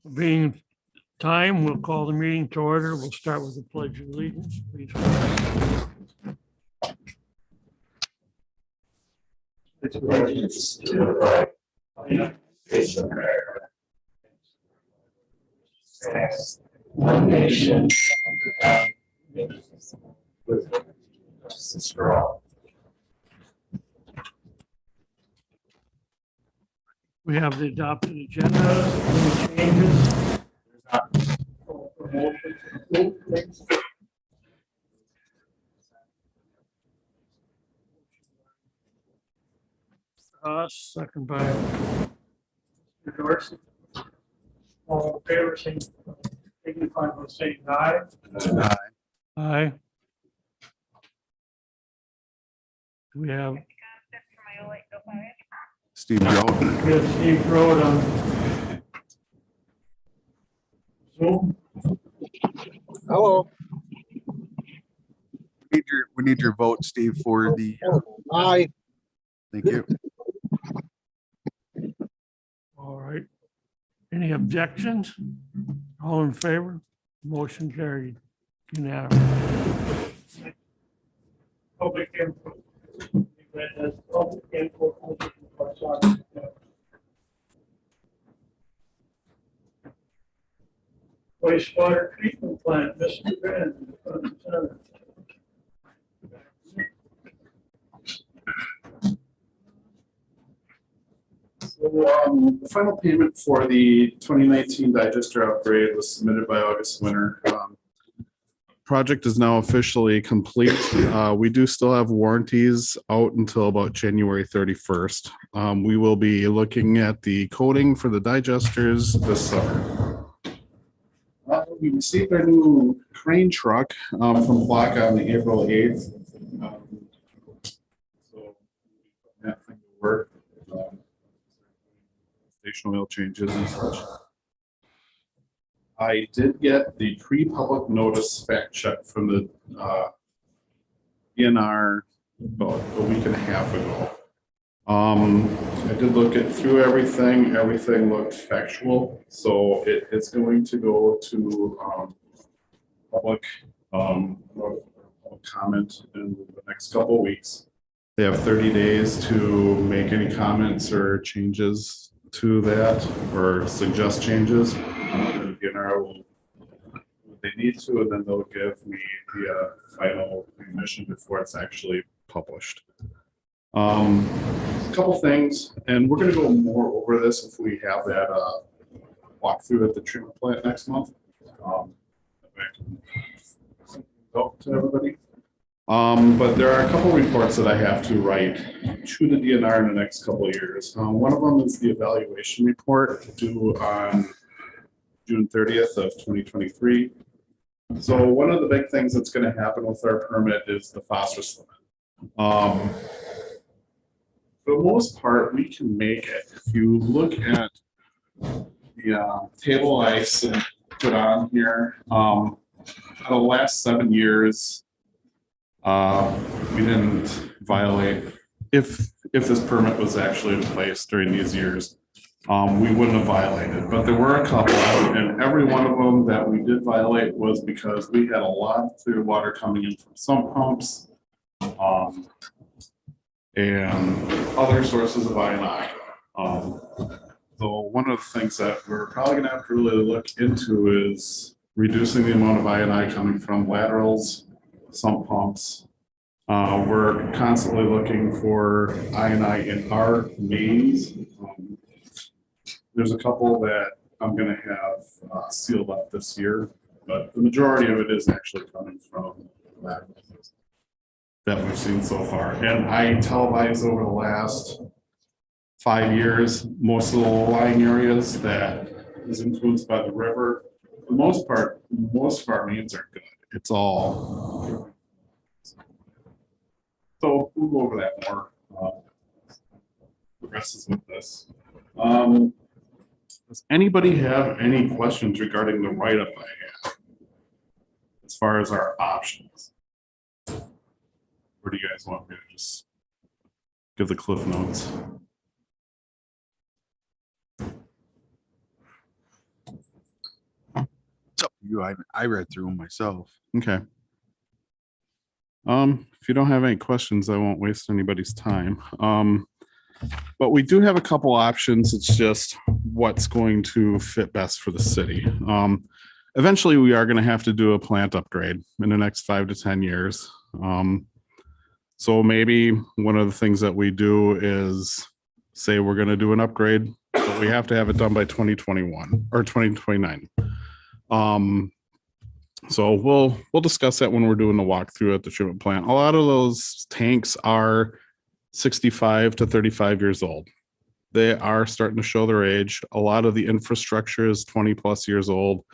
Being time, we'll call the meeting to order. We'll start with the pledge of allegiance, please. Allegiance to the flag of the United States of America. Stands one nation under God, indivisible, with justice for all. We have the adopted agenda. Any changes? Second by Mr. Dorsey. All in favor, signify by saying aye. Aye. Aye. We have Steve Jones. Steve Road on Zoom. Hello. We need your vote, Steve, for the. Aye. Thank you. All right. Any objections? All in favor? Motion carried. Unanimous. Public input. Public input. Wastewater treatment plant, Mr. Grant. So, the final payment for the 2019 digester upgrade was submitted by August Winter. Project is now officially complete. We do still have warranties out until about January 31st. We will be looking at the coating for the digesters this summer. We received our new crane truck from Flock on the April 8th. So that thing will work. Station oil changes and such. I did get the pre-public notice fact check from the DNR about a week and a half ago. I did look through everything. Everything looked factual, so it's going to go to public comment in the next couple of weeks. They have 30 days to make any comments or changes to that or suggest changes. The DNR will, if they need to, and then they'll give me the final remission before it's actually published. A couple things, and we're going to go more over this if we have that walkthrough at the treatment plant next month. Go to everybody. But there are a couple reports that I have to write to the DNR in the next couple of years. One of them is the evaluation report due on June 30th of 2023. So one of the big things that's going to happen with our permit is the phosphorus limit. For the most part, we can make it. If you look at the table I put on here, for the last 7 years, we didn't violate, if this permit was actually in place during these years, we wouldn't have violated, but there were a couple, and every one of them that we did violate was because we had a lot of clear water coming in from sump pumps and other sources of I&I. So one of the things that we're probably gonna have to really look into is reducing the amount of I&I coming from laterals, sump pumps. We're constantly looking for I&I in our mains. There's a couple that I'm going to have sealed up this year, but the majority of it is actually coming from laterals that we've seen so far. And I televised over the last 5 years, most of the low-lying areas that is influenced by the river. For the most part, most of our mains are good. It's all. So we'll go over that more. The rest is with this. Does anybody have any questions regarding the write-up I have as far as our options? Or do you guys want me to just give the cliff notes? you. I read through them myself. Okay. If you don't have any questions, I won't waste anybody's time. But we do have a couple options. It's just what's going to fit best for the city. Eventually we are going to have to do a plant upgrade in the next 5 to 10 years. So maybe one of the things that we do is say we're going to do an upgrade, but we have to have it done by 2021 or 2029. So we'll discuss that when we're doing the walkthrough at the treatment plant. A lot of those tanks are 65 to 35 years old. They are starting to show their age. A lot of the infrastructure is 20 plus years old.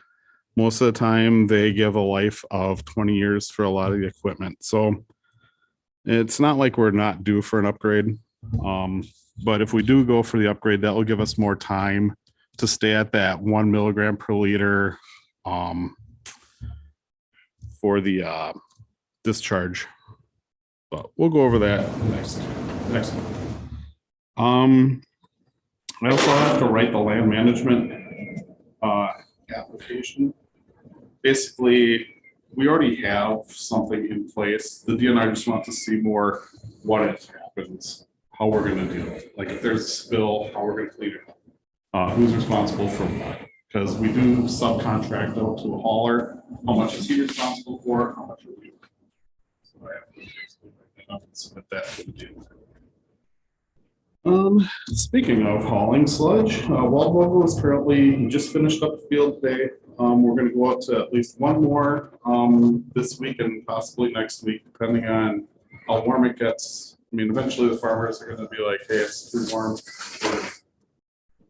Most of the time they give a life of 20 years for a lot of the equipment. So it's not like we're not due for an upgrade. But if we do go for the upgrade, that will give us more time to stay at that 1 milligram per liter for the discharge. But we'll go over that next one. I also have to write the land management application. Basically, we already have something in place. The DNR just wants to see more what if happens, how we're going to deal with it. Like if there's a spill, how we're going to clean it up. Who's responsible for what? Because we do subcontract out to a hauler. How much is he responsible for? How much are we? So I have to basically write that up and submit that to the DNR. Speaking of hauling sludge, Waldvogel is currently just finished up the field day. We're going to go out to at least one more this week and possibly next week, depending on how warm it gets. I mean, eventually the farmers are going to be like, hey, it's too warm.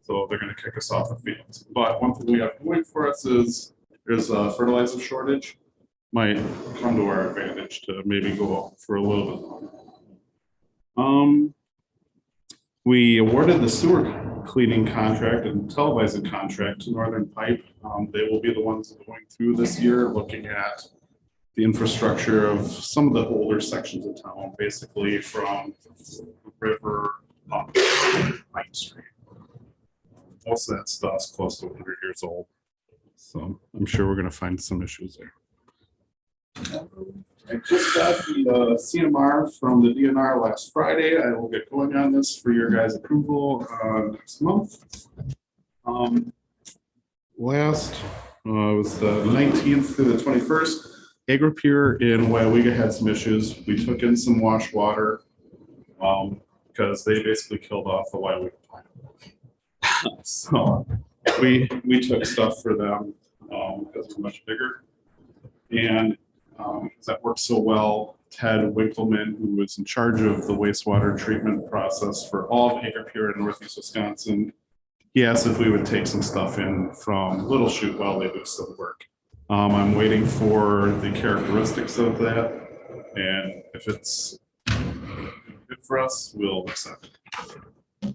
So they're going to kick us off the fields. But one thing we have going for us is there's a fertilizer shortage. Might come to our advantage to maybe go for a little bit longer. We awarded the sewer cleaning contract and televising contract to Northern Pipe. They will be the ones going through this year, looking at the infrastructure of some of the older sections of town, basically from the river up to Pine Street. Most of that stuff's close to 100 years old. So I'm sure we're going to find some issues there. I just got the CMR from the DNR last Friday. I will get going on this for your guys' approval next month. Last was the 19th through the 21st. AgriPure in Waiwega had some issues. We took in some wash water because they basically killed off the Waiwega plant. So we took stuff for them because we're much bigger. And that worked so well, Ted Winkleman, who was in charge of the wastewater treatment process for all of AgriPure in Northeast Wisconsin, he asked if we would take some stuff in from Little Chute while they do some work. I'm waiting for the characteristics of that, and if it's good for us, we'll accept it.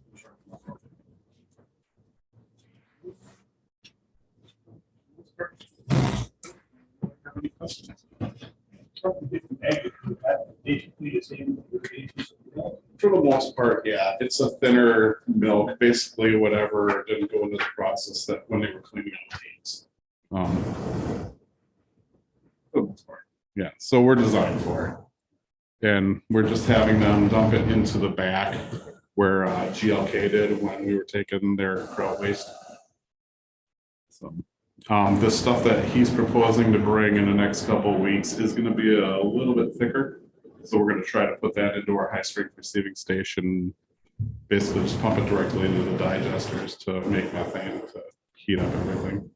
Have any questions? For the most part, yeah, it's a thinner milk, basically whatever didn't go into the process that when they were cleaning out tanks. For the most part, yeah, so we're designed for it. And we're just having them dump it into the back where GLK did when we were taking their grout waste. So the stuff that he's proposing to bring in the next couple of weeks is going to be a little bit thicker. So we're going to try to put that into our high strength receiving station, basically just pump it directly into the digesters to make methane to heat up everything.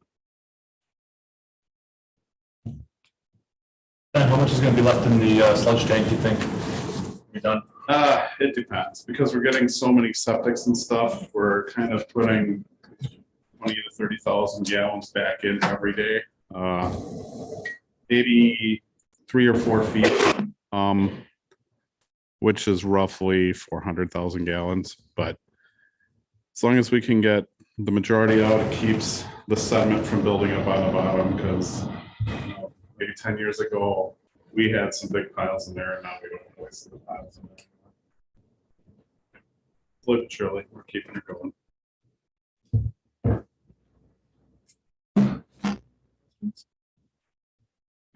And how much is going to be left in the sludge tank, do you think? You're done? It depends because we're getting so many septics and stuff. We're kind of putting 20 to 30,000 gallons back in every day. Maybe 3 or 4 feet, which is roughly 400,000 gallons. But as long as we can get the majority out, it keeps the sediment from building up on the bottom because maybe 10 years ago, we had some big piles in there and now we don't waste the piles in there. Slowly but surely, we're keeping it going.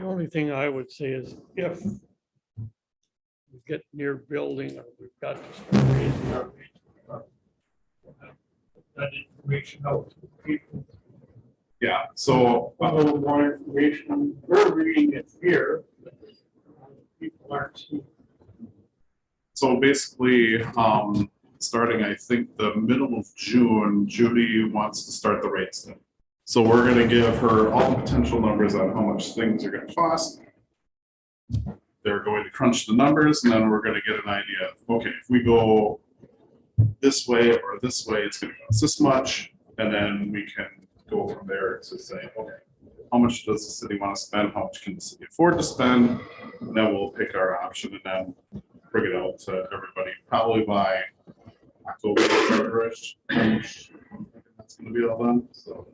The only thing I would say is if we get near building or we've got to start raising our rates, that information out to people. Yeah, so A little more information. We're reading it here. People aren't seeing. So basically, starting, I think, the middle of June, Judy wants to start the rate study. So we're gonna give her all the potential numbers on how much things are gonna cost. They're going to crunch the numbers, and then we're gonna get an idea of, okay, if we go this way or this way, it's gonna cost this much, and then we can go from there to say, okay, how much does the city want to spend? How much can the city afford to spend? And then we'll pick our option and then bring it out to everybody, probably by October, November-ish. That's gonna be all done, so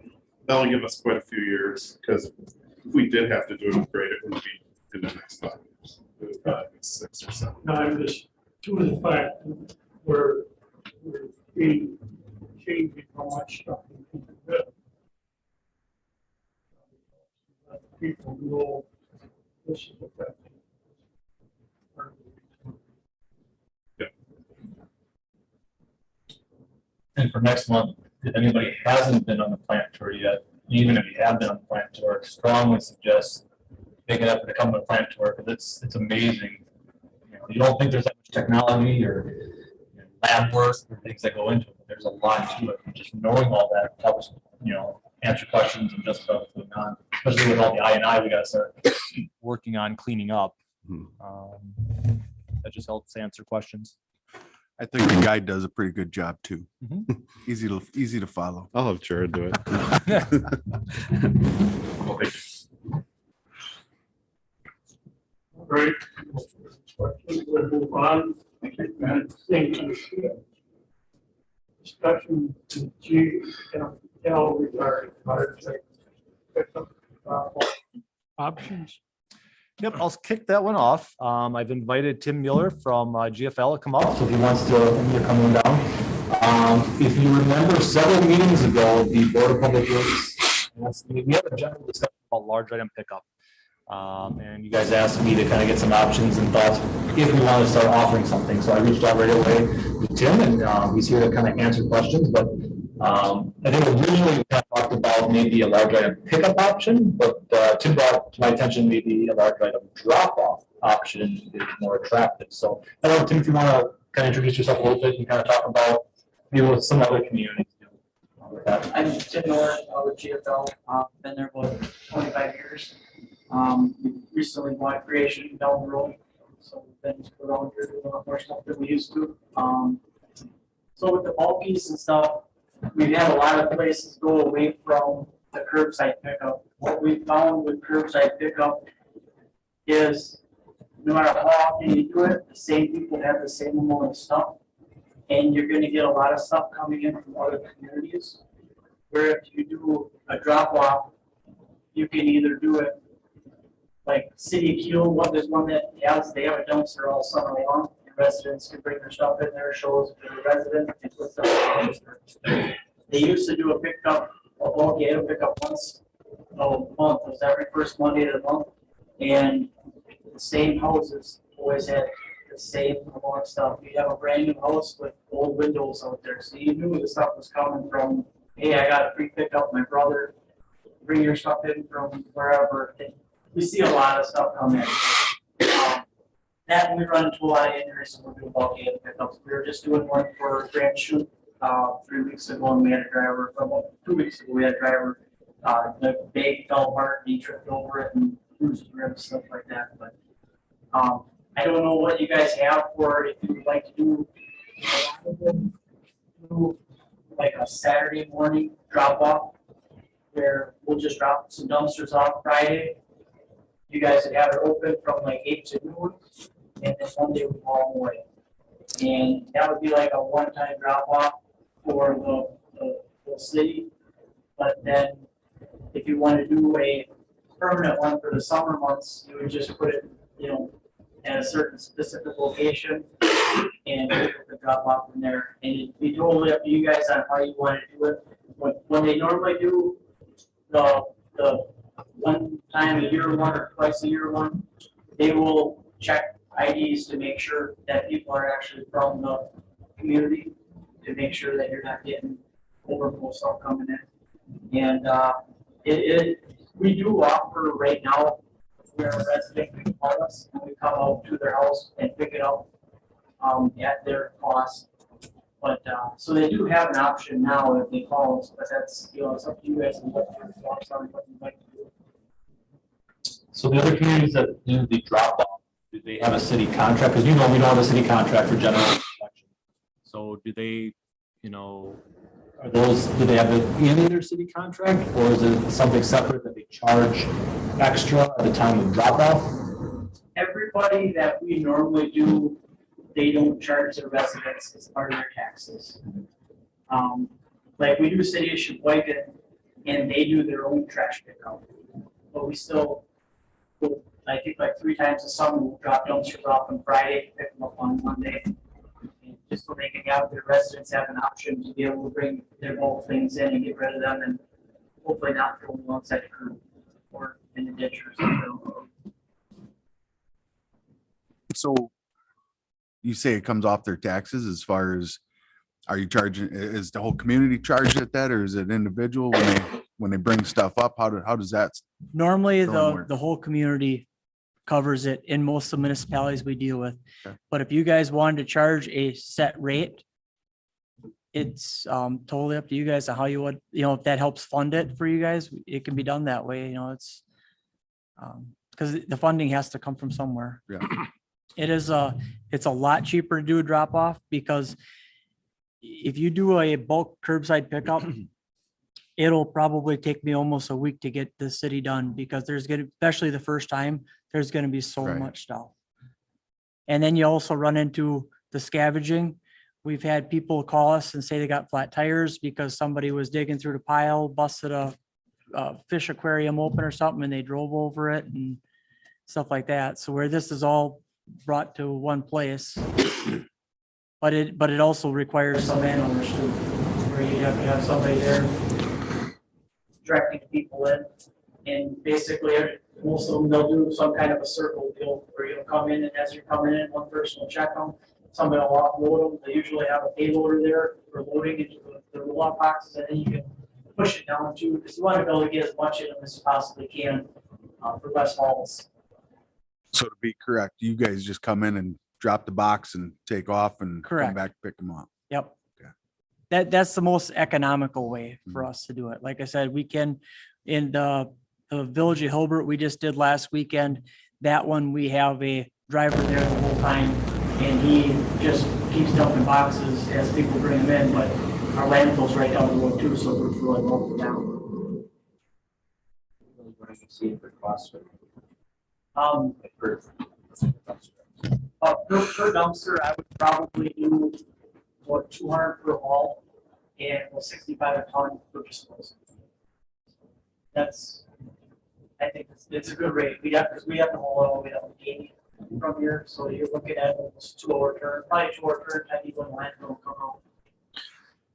that'll give us quite a few years, because if we did have to do an upgrade, it would be in the next 5 years. It would probably be 6 or 7. Now, I'm just to the fact that we're being changing how much stuff we can do. Let people know this is the fact. And for next month, if anybody hasn't been on the plant tour yet, even if you have been on the plant tour, strongly suggest make an effort to come to the plant tour, because it's amazing. You don't think there's that much technology or lab work or things that go into it, but there's a lot to it. And just knowing all that helps, answer questions and just about what's going on, especially with all the I&I we got to start working on cleaning up. That just helps answer questions. I think the guide does a pretty good job too. Mhm. Easy to follow. I'll have Jared do it. Right. We'll move on. And thank you. Discussion to GFL regarding options. Yep, I'll kick that one off. I've invited Tim Mueller from GFL to come up, so if he wants to come down. If you remember several meetings ago, the Board of Public Works, we had a general discussion about large item pickup. And you guys asked me to kind of get some options and thoughts if we want to start offering something. So I reached out right away to Tim, and he's here to kind of answer questions. But I think originally we kind of talked about maybe a large item pickup option, but Tim brought to my attention maybe a large item drop-off option is more attractive. So I don't know, Tim, if you want to kind of introduce yourself a little bit and kind of talk about maybe what some other communities do with that. I'm Tim Miller with GFL. Been there about 25 years. Recently bought Creation down the road, so we've been around here doing a lot more stuff than we used to. So with the bulkies and stuff, we've had a lot of places go away from the curbside pickup. What we found with curbside pickup is no matter how often you do it, the same people have the same amount of stuff, and you're going to get a lot of stuff coming in from other communities. Where if you do a drop off, you can either do it like City of Kiel, there's one that they have a dumpster all summer long. And residents can bring their stuff in there, shows for the resident, and put stuff in the dumpster. They used to do a pickup, a bulk item pickup once a month. It was every first Monday of the month. And the same houses always had the same amount of stuff. You have a brand new house with old windows out there. So you knew the stuff was coming from, hey, I got a free pickup, my brother, bring your stuff in from wherever. We see a lot of stuff come in. That we run into a lot of injuries, so we're doing bulk item pickups. We were just doing one for Grand Chute 3 weeks ago, and we had a driver. About 2 weeks ago, we had a driver. The bag fell apart, and he tripped over it and bruised his ribs, stuff like that. But I don't know what you guys have for if you would like to do like a Saturday morning drop off, where we'll just drop some dumpsters off Friday. You guys would have it open from like 8 to noon, and then Monday we haul them away. And that would be like a one-time drop-off for the city. But then if you want to do a permanent one for the summer months, you would just put it, at a certain specific location and pick the drop-off from there. And it'd be totally up to you guys on how you want to do it. When they normally do the one time a year one or twice a year one. They will check IDs to make sure that people are actually from the community, to make sure that you're not getting overflow stuff coming in. And we do offer right now, where a resident can call us and we come out to their house and pick it up at their cost. But so they do have an option now if they call us, but that's, it's up to you guys and what you'd like to do. So the other communities that do the drop off, do they have a city contract? Because we don't have a city contract for general collection. So do they, are those, do they have it in their city contract, or is it something separate that they charge extra at the time of drop off? Everybody that we normally do, they don't charge their residents as part of their taxes. Like we do City of Sheboygan, and they do their own trash pickup, but we still, I think like 3 times a summer, we'll drop dumpsters off on Friday, pick them up on Monday. Just so they can have their residents have an option to be able to bring their bulk things in and get rid of them, and hopefully not throw them alongside the curb or in the ditch or something. So you say it comes off their taxes as far as, are you charging, is the whole community charged at that, or is it individual when they bring stuff up? How does that? Normally, Somewhere. the whole community covers it in most of the municipalities we deal with. Okay. But if you guys wanted to charge a set rate, it's totally up to you guys on how you would, if that helps fund it for you guys, it can be done that way, it's because the funding has to come from somewhere. Yeah. It's a lot cheaper to do a drop off, because if you do a bulk curbside pickup, it'll probably take me almost a week to get the city done, because especially the first time, there's gonna be so Right. much stuff. And then you also run into the scavenging. We've had people call us and say they got flat tires because somebody was digging through the pile, busted a fish aquarium open or something, and they drove over it and stuff like that. So where this is all brought to one place, but it also requires some landowners too, where you have to have somebody there Directing people in, and basically most of them, they'll do some kind of a circle deal where you'll come in, and as you're coming in, one person will check them, somebody will offload them. They usually have a payloader there for loading into the roll-off boxes, and then you can push it down too, because you want to be able to get as much in them as you possibly can for less hauls. So to be correct, you guys just come in and drop the box and take off and come Correct. back, pick them up. Yep. Okay. That's the most economical way for Mhm. us to do it. Like I said, we can, in the Village of Hilbert, we just did last weekend. That one, we have a driver there the whole time, and he just keeps dumping boxes as people bring them in, but our landfill's right down the road too, so we're really local down. Per dumpster, I would probably do 200 per haul and 65 a ton per disposal. I think it's a good rate. Because we have to haul all the way up to 80 from here, so you're looking at almost 2-hour turn, probably 2-hour turn time you go to landfill come out.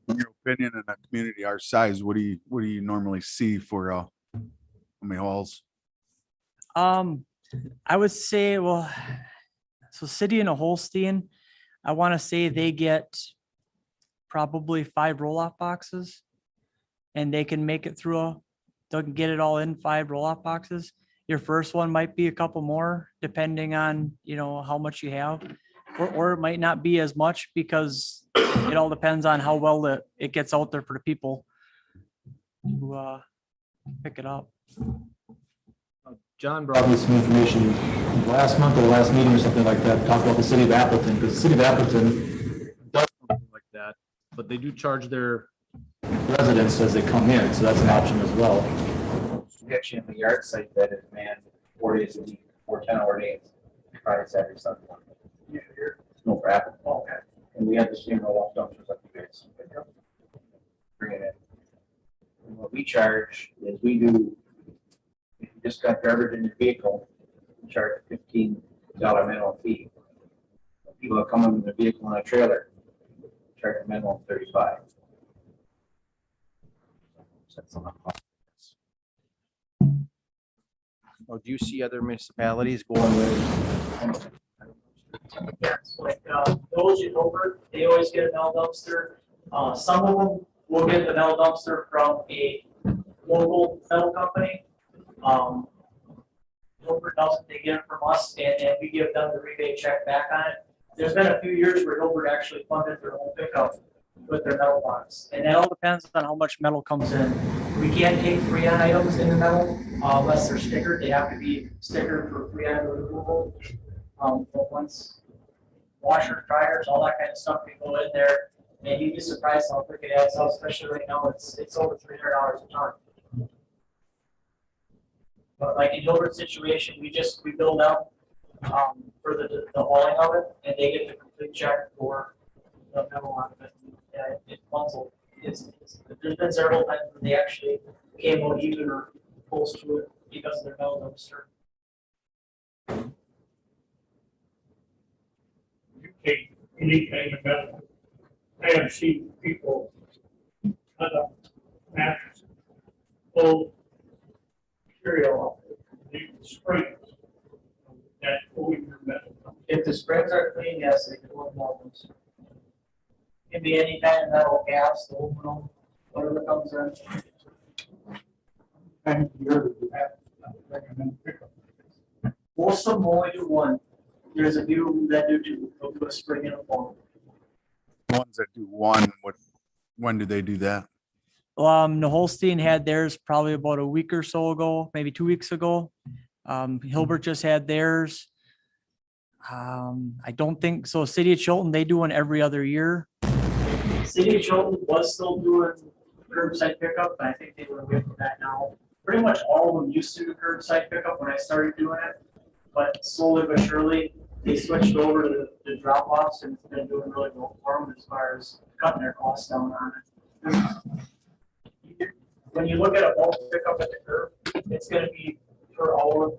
In your opinion, in a community our size, what do you normally see for how many hauls? I would say, so City and Holstein, I want to say they get probably 5 roll-off boxes, and they can make it through they'll get it all in 5 roll-off boxes. Your first one might be a couple more, depending on, how much you have, or it might not be as much, because it all depends on how well it gets out there for the people to pick it up. John brought me some information last month or last meeting or something like that, talked about the city of Appleton, because the city of Appleton does something like that, but they do charge their residents as they come in, so that's an option as well. We actually have a yard site that is manned 4 days a week, 4 10-hour days, Friday, Saturday, Sunday. No, for Apple. Okay. And we have the same roll-off dumpsters like you guys. Bring it in. And what we charge is we do, if you just got garbage in your vehicle, we charge a $15 minimum fee. People that come in the vehicle on a trailer, charge a minimum of $35. That's a lot. Or do you see other municipalities going with? Yeah, it's like, Village and Over, they always get a metal dumpster. Some of them will get the metal dumpster from a local metal company. Hilbert doesn't, they get it from us, and then we give them the rebate check back on it. There's been a few years where Hilbert actually funded their own pickup with their metal box, and that all depends on how much metal comes in. We can't take Freon items in the metal unless they're stickered. They have to be stickered for Freon removal. But once washers, dryers, all that kind of stuff can go in there, and you'd be surprised how quick it adds up, especially right now, it's over $300 a ton. But like in Hilbert's situation, we build out for the hauling of it, and they get the complete check for the metal out of it. Yeah, it bundles. There's been several times when they actually came out even or close to it because of their metal dumpster. You take any kind of metal. I have seen people cut up mattresses, pull material off, leave the springs. That pulling your metal. If the springs are clean, yes, they can hold more of them. It can be any kind of metal, gas, aluminum, whatever comes in. And you're recommend pickup. Most of them only do one. There's a few that do two. They'll do a spring and a fall. Ones that do one, when do they do that? The Holstein had theirs probably about a week or so ago, maybe 2 weeks ago. Hilbert just had theirs. I don't think so. City of Chilton, they do one every other year. City of Chilton was still doing curbside pickup, but I think they were away from that now. Pretty much all of them used to do curbside pickup when I started doing it, but slowly but surely they switched over to the drop offs, and it's been doing really well for them as far as cutting their costs down on it. When you look at a bulk pickup at the curb, it's going to be per hour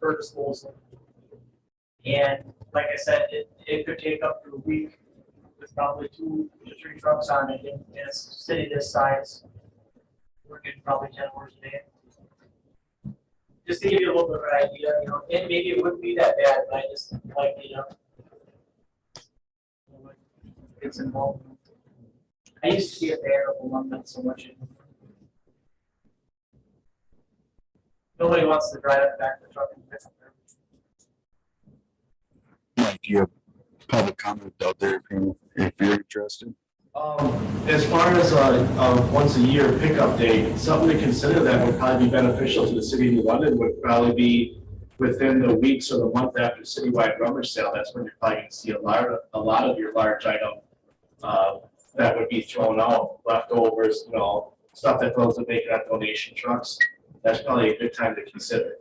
per disposal. And like I said, it could take up to a week with probably 2 to 3 trucks on it in a city this size. We're getting probably 10 hours a day. Just to give you a little bit of an idea, and maybe it wouldn't be that bad, but I just like it's involved. I used to be a fan of one, not so much. Nobody wants to drive it back to the truck and pick up there. Like you have public comment out there if you're interested. As far as once a year pickup date, something to consider that would probably be beneficial to the city of New London would probably be within the weeks or the month after citywide rummage sale. That's when you're probably going to see a lot of your large item that would be thrown out, leftovers, stuff that those that make it on donation trucks. That's probably a good time to consider.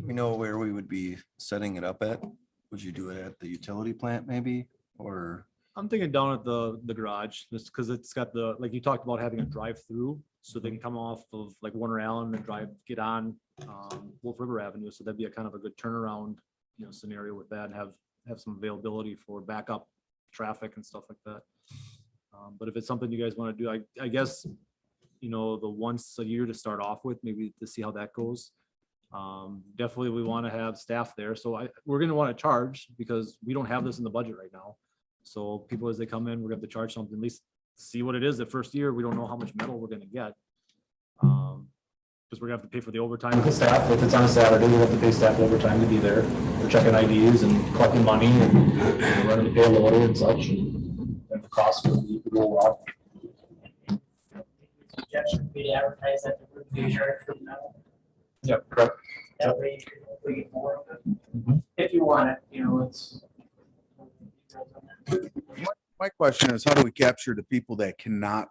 We know where we would be setting it up at. Would you do it at the utility plant maybe, or? I'm thinking down at the garage, just because it's got like you talked about having a drive through, so they can come off of like Warner Allen and get on Wolf River Avenue. So that'd be a kind of a good turnaround, scenario with that, and have some availability for backup traffic and stuff like that. But if it's something you guys want to do, I guess, the once a year to start off with, maybe to see how that goes. Definitely we want to have staff there. So we're going to want to charge because we don't have this in the budget right now. So people, as they come in, we're going to have to charge something, at least see what it is. The first year, we don't know how much metal we're going to get. Because we're going to have to pay for the overtime with the staff. If it's on a Saturday, we'll have to pay staff overtime to be there. We're checking IDs and collecting money and running the payroll order and such. And the cost will go up. Suggestion would be to advertise that the group be charged for the metal. Yep, correct. That way you can hopefully get more of it. If you want it, it's. My question is, how do we capture the people that cannot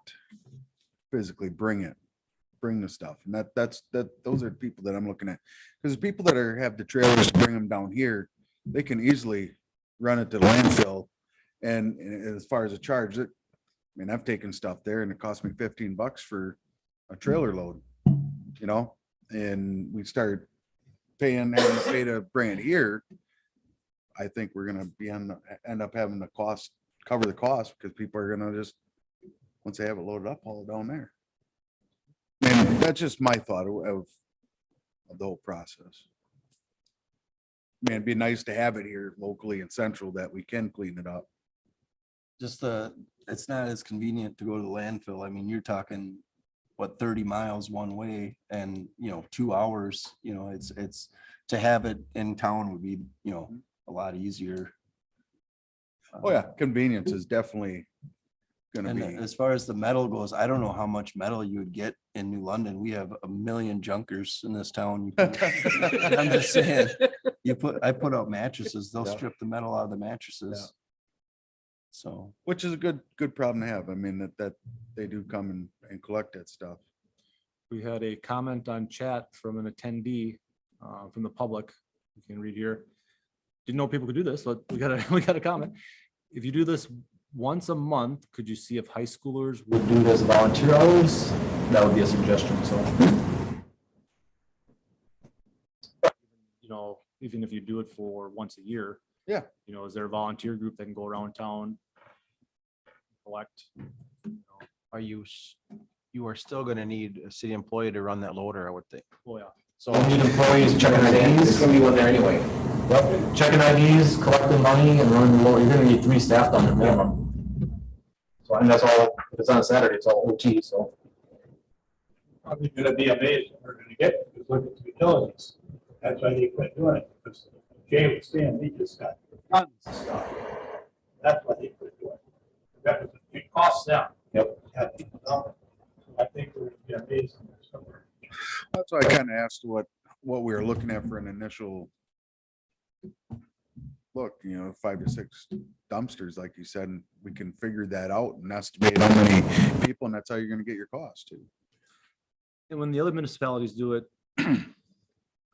physically bring the stuff? And those are the people that I'm looking at. Because the people that have the trailers to bring them down here, they can easily run it to the landfill. And as far as a charge, I've taken stuff there and it cost me $15 for a trailer load, and we start having to pay to bring it here. I think we're going to end up having the cost, cover the cost, because people are going to just once they have it loaded up, haul it down there. And that's just my thought of the whole process. Man, it'd be nice to have it here locally and central that we can clean it up. Just it's not as convenient to go to the landfill. I mean, you're talking, what, 30 miles one way and, 2 hours, it's to have it in town would be, a lot easier. Oh yeah, convenience is definitely gonna And be. as far as the metal goes, I don't know how much metal you would get in New London. We have a million junkers in this town. I'm just saying, I put out mattresses, they'll Yeah. strip the metal out of the mattresses. Yeah. So, Which is a good problem to have. I mean, that they do come and collect that stuff. We had a comment on chat from an attendee from the public. You can read here. Didn't know people could do this, but we got a comment. If you do this once a month, could you see if high schoolers would do this volunteer hours? That would be a suggestion, so. Even if you do it for once a year. Yeah. Is there a volunteer group that can go around town? Collect? You are still gonna need a city employee to run that loader, I would think. Oh, yeah. So We need employees checking there's IDs. gonna be one there anyway. Yep, checking IDs, collecting money and running the load. You're gonna need 3 staff down there minimum. So, and that's all, if it's on a Saturday, it's all OT, so. Probably gonna be amazed what we're gonna get, because look at the utilities. That's why they quit doing it, because Jay was saying, they just got tons of stuff. That's why they quit doing it. That was, it costs them. Yep. Had people done it. I think we're gonna be amazed somewhere. That's why I kind of asked what we were looking at for an initial look, 5 to 6 dumpsters, like you said, and we can figure that out and estimate how many people, and that's how you're gonna get your cost too. And when the other municipalities do it,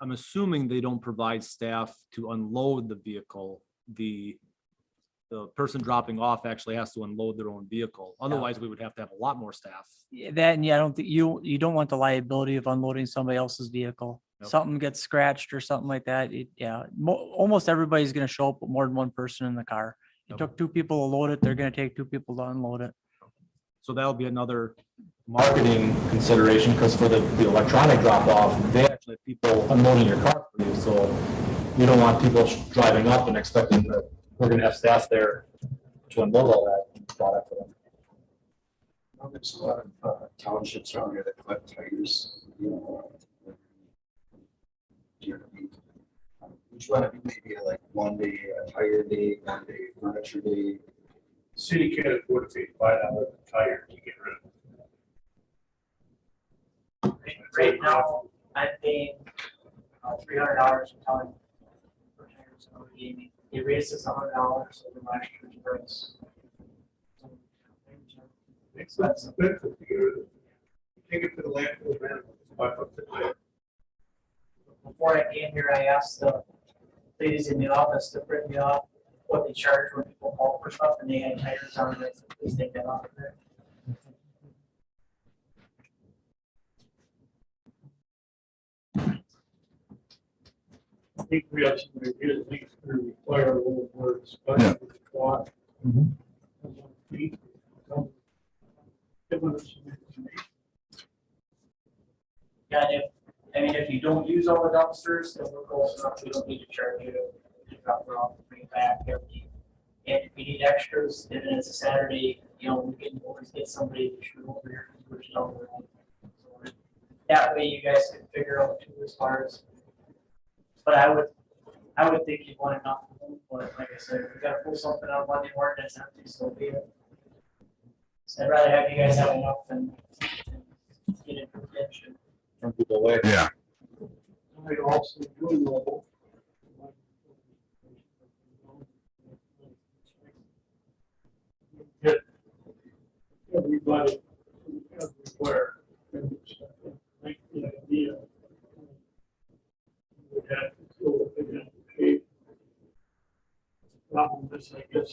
I'm assuming they don't provide staff to unload the vehicle. The person dropping off actually has to unload their own vehicle. Otherwise, we would have to have a lot more staff. Yeah, that, and yeah, I don't think you don't want the liability of unloading somebody else's vehicle. Yep. Something gets scratched or something like that. Almost everybody's gonna show up with more than one person in the car. It Yep. took 2 people to load it. They're gonna take 2 people to unload it. So that'll be another marketing consideration, because for the electronic drop off, they actually have people unloading your car for you. So you don't want people driving up and expecting that we're gonna have staff there to unload all that product for them. there's a lot of townships around here that collect tires. Which one of you maybe like 1 day a tire day, 1 day furniture day? City can't afford to pay $5 a tire to get rid of it. Right now, I'm paying $300 a ton for tires. They raised us $100 over last year's price. Expensive to get rid of it. Take it to the landfill, man, $5 a tire. Before I came here, I asked the ladies in the office to print me off what they charge when people call for stuff, and they had tires on it. So please take that off of there. I think we have some ideas, things that require a little more discussion with the quad. Yeah, and if you don't use all the dumpsters, then we're close enough, we don't need to charge you to drop it off, bring it back every. And if you need extras, then it's a Saturday, we can always get somebody to shoot over here, which is down the road. So that way you guys can figure out too as far as. But I would think you'd want enough, but like I said, if we gotta pull something out Monday morning that's empty, so be it. So I'd rather have you guys have enough than get it from attention. From people away. Yeah. I'd also do know. Get everybody everywhere. Like the idea. We have to go and educate. Problem is, I guess,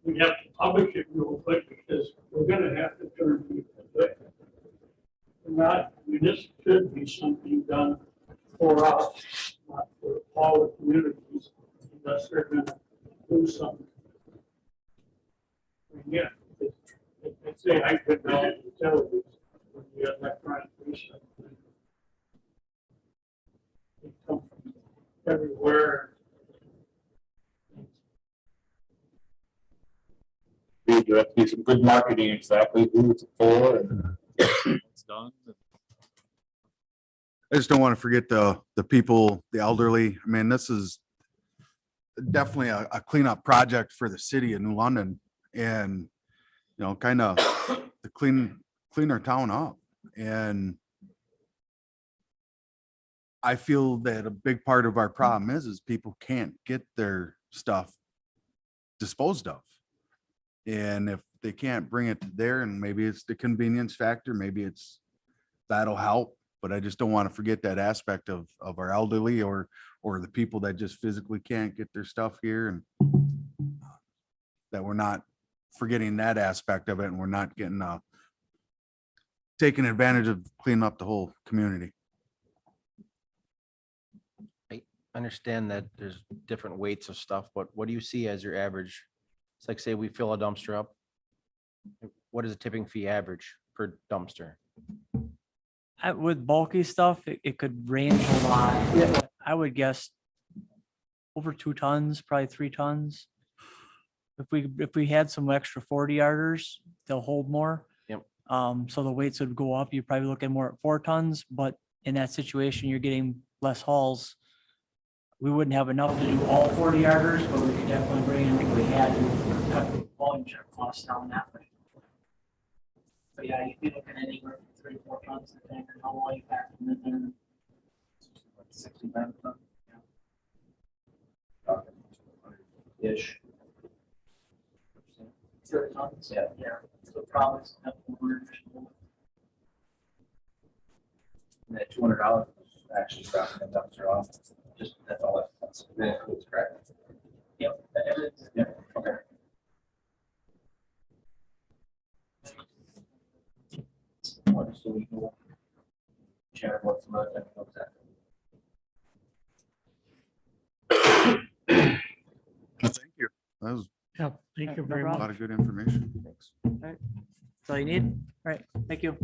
we have to publish it real quick because we're gonna have to turn people away. This should be something done for us, not for all the communities, unless they're gonna do something. Yeah, it's say I've been down to the television when you have electronic research. They come from everywhere. There have to be some good marketing, exactly who it's for and it's done. I just don't want to forget the people, the elderly. I mean, this is definitely a cleanup project for the city of New London and, you know, kind of to clean our town up. And I feel that a big part of our problem is people can't get their stuff disposed of. And if they can't bring it there, and maybe it's the convenience factor, maybe it's that'll help, but I just don't want to forget that aspect of our elderly or the people that just physically can't get their stuff here, and that we're not forgetting that aspect of it, and we're not getting taking advantage of cleaning up the whole community. I understand that there's different weights of stuff, but what do you see as your average? It's like, say we fill a dumpster up. What is a tipping fee average per dumpster? With bulky stuff, it could range a lot. Yeah. I would guess over 2 tons, probably 3 tons. If we had some extra 40-yarders, they'll hold more. Yep. So the weights would go up. You're probably looking more at 4 tons, but in that situation, you're getting less hauls. We wouldn't have enough to do all 40-yarders, but we could definitely bring in what we had to cut the volume check costs down that way. But yeah, you'd be looking at anywhere from 3 to 4 tons, I think, and how long you pack them in there. 65 tons. Ish. 30 tons. Yeah. Yeah. So probably some And that $200 is actually dropping the dumpster off. Just that's all that's includes, correct? Yep. Everything's- Yeah. Okay. So we can share what's left and what's that. Thank you. That was Yeah, thank you No very a much. lot of good information. Thanks. That's all you need? All right, thank you.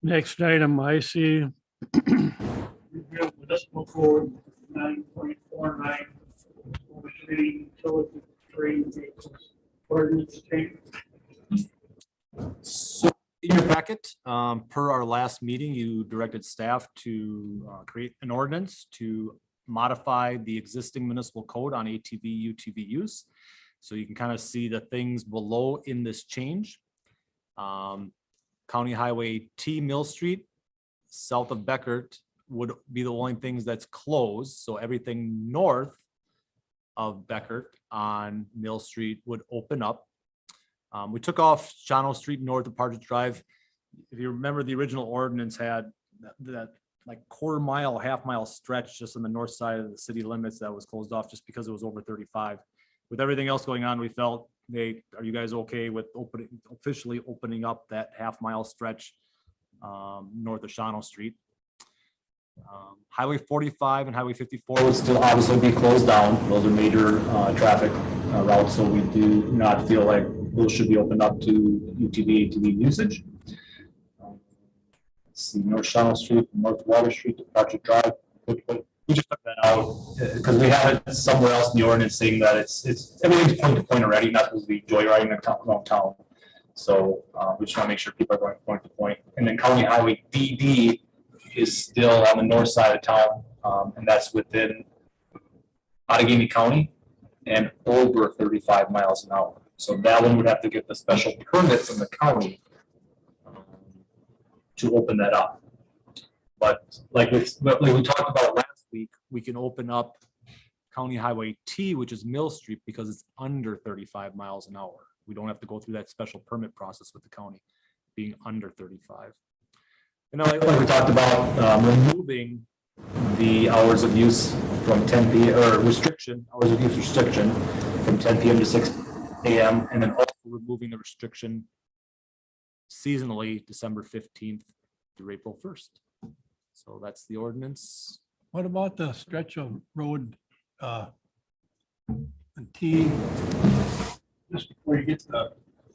Next item I see. Review municipal code 9.49. Overseeing utility trade vehicles. Ordinance change. So in your packet, per our last meeting, you directed staff to create an ordinance to modify the existing municipal code on ATV, UTV use. So you can kind of see the things below in this change. County Highway T Mill Street, south of Beckert would be the only things that's closed. So everything north of Beckert on Mill Street would open up. We took off Shawano Street north of Partridge Drive. If you remember, the original ordinance had that like quarter-mile, half-mile stretch just on the north side of the city limits that was closed off just because it was over 35. With everything else going on, we felt, hey, are you guys okay with officially opening up that half-mile stretch north of Shawano Street? Highway 45 and Highway 54 would still obviously be closed down. Those are major traffic routes, so we do not feel like those should be opened up to UTV, ATV usage. Let's see, North Shawano Street, North Water Street, Departure Drive. We just took that out because we have it somewhere else in the ordinance saying that it's everything's point to point already, not supposed to be joyriding around town. So we just want to make sure people are going point to point. And then County Highway DD is still on the north side of town, and that's within Outagamie County and over 35 miles an hour. So that one would have to get the special permit from the county to open that up. But like we talked about last week, we can open up County Highway T, which is Mill Street, because it's under 35 miles an hour. We don't have to go through that special permit process with the county being under 35. And like we talked about, removing the hours of use from 10 p.m. or restriction, hours of use restriction from 10 p.m. to 6 a.m. and then also removing the restriction seasonally December 15th through April 1st. So that's the ordinance. What about the stretch of road, T, just before before you get to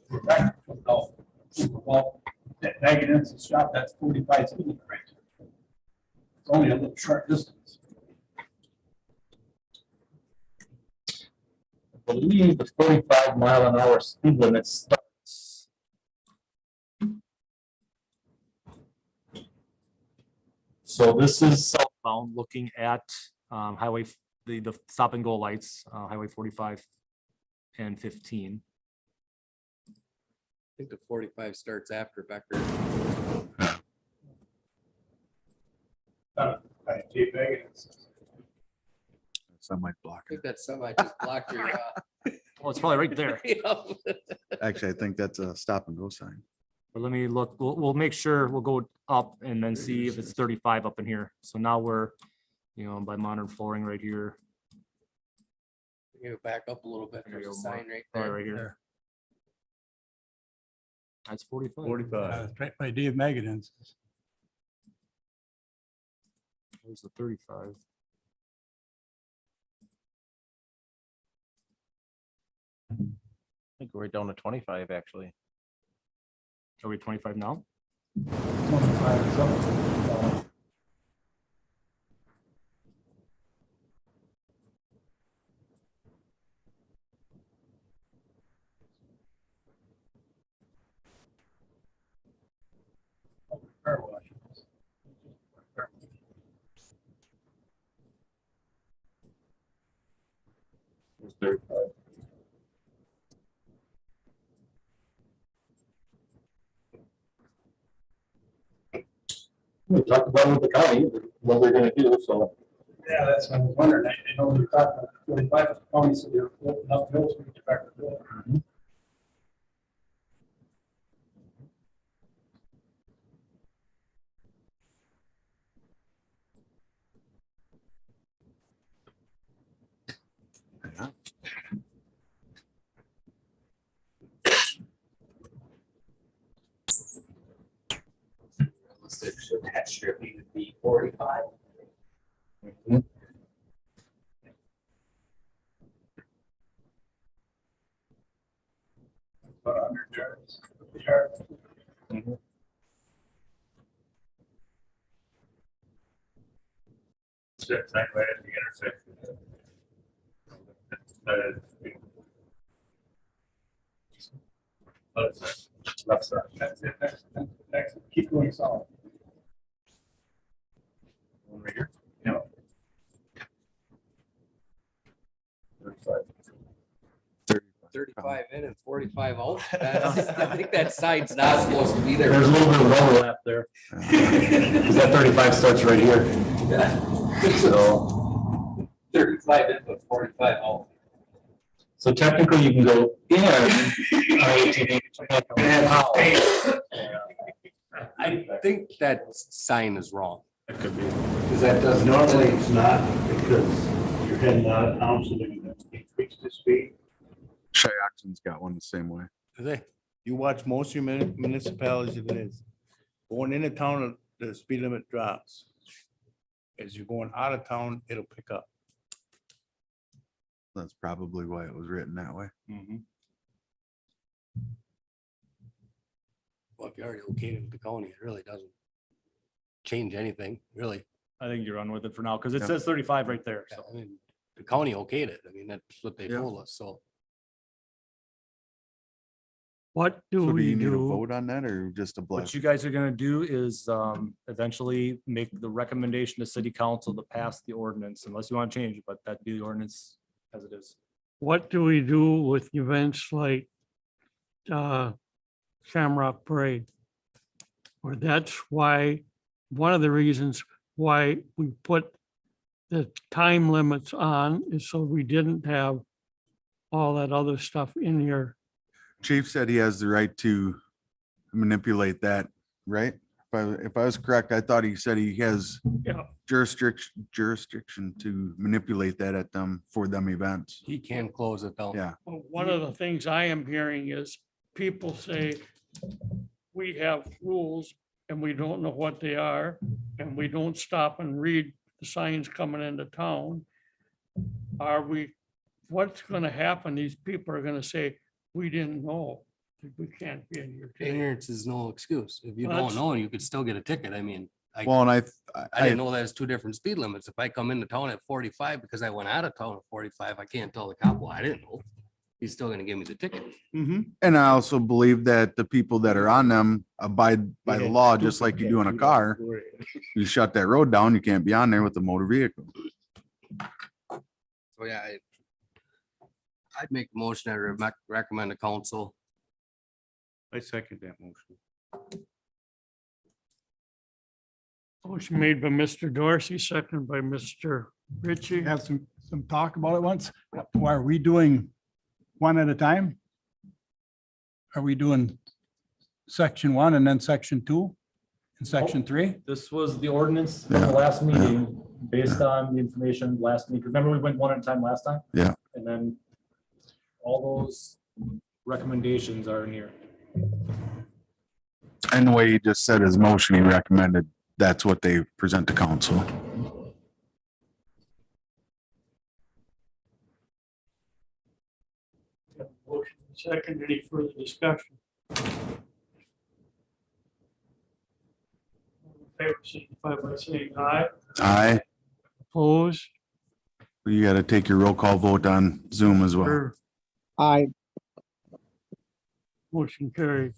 the back of the well, that Megan's and stop, that's 45 speed limit right there. It's only a little short distance. I believe the 45-mile-an-hour speed limit starts. So this is Southbound, looking at highway, the stop and go lights, highway 45 and 15. I think the 45 starts after Becker. Some might block I it. think that semi just blocked your. Oh, it's probably right there. Actually, I think that's a stop and go sign. But let me look, we'll make sure, we'll go up and then see if it's 35 up in here. So now we're, by modern flooring right here. You back up a little bit. There you There's a go, sign right Probably there. right here. That's 45. 45. Right by Dave Megan's. There's the 35. I think we're down to 25, actually. Are we 25 now? 25 something. Car wash. It's 35. We talked about with the county, what we're gonna do, so. Yeah, that's what I was wondering. I know we talked about 45, county, so they're opening up bills for the back of the bill. So that stripping would be 45. About 100 yards. Yards. That's right at the intersection. Left side. That's it. Next, keep going south. Over here. Yeah. 35 in and 45 out. I think that sign's not supposed to be there. There's a little bit of overlap there. 'Cause that 35 starts right here. So 35 in, but 45 out. So technically you can go in. RATV, I think that sign is wrong. It could be. Because that does, normally it's not, because you're heading out of town, so they're gonna increase the speed. Shyaxon's got one the same way. You watch most of your municipalities, it is. Going into town, the speed limit drops. As you're going out of town, it'll pick up. That's probably why it was written that way. Well, if you already okayed it with the county, it really doesn't change anything, really. I think you're on with it for now, because it Yeah. says 35 right there. I So mean, the county okayed it. I mean, that's what they Yeah. told us, so. What do So do we you need a do? vote on that or just a what bluff? you guys are gonna do is eventually make the recommendation to city council to pass the ordinance, unless you want to change it, but that'd be the ordinance as it is. What do we do with events like Shamrock Parade? Or that's why, one of the reasons why we put the time limits on is so we didn't have all that other stuff in here. Chief said he has the right to manipulate that, right? If I was correct, I thought he said he has Yeah. jurisdiction to manipulate that at them for them events. He can close it down. Yeah. Well, one of the things I am hearing is people say we have rules and we don't know what they are, and we don't stop and read the signs coming into town. Are we, what's gonna happen? These people are gonna say, we didn't know. We can't be in here today. Ignorance is no excuse. If you Well, don't that's- know, you could still get a ticket. I mean, Well, and I didn't know there's two different speed limits. If I come into town at 45 because I went out of town at 45, I can't tell the cop, well, I didn't know. He's still gonna give me the ticket. And I also believe that the people that are on them abide by the law, just like you do in a car. You shut that road down, you can't be on there with the motor vehicle. So yeah, I'd make the motion. I recommend the council. I second that motion. Motion made by Mr. Dorsey, seconded by Mr. Ritchie. Have some talk about it once. Why are we doing one at a time? Are we doing section 1 and then section 2 and section 3? This was the ordinance from the last meeting, based on the information last meeting. Remember, we went one at a time last time? Yeah. And then all those recommendations are in here. And the way he just said his motion, he recommended that's what they present to council. Motion second, any further discussion? All in favor, signify by saying aye. Aye. Opposed? You gotta take your roll call vote on Zoom as well. Or Aye. motion carried.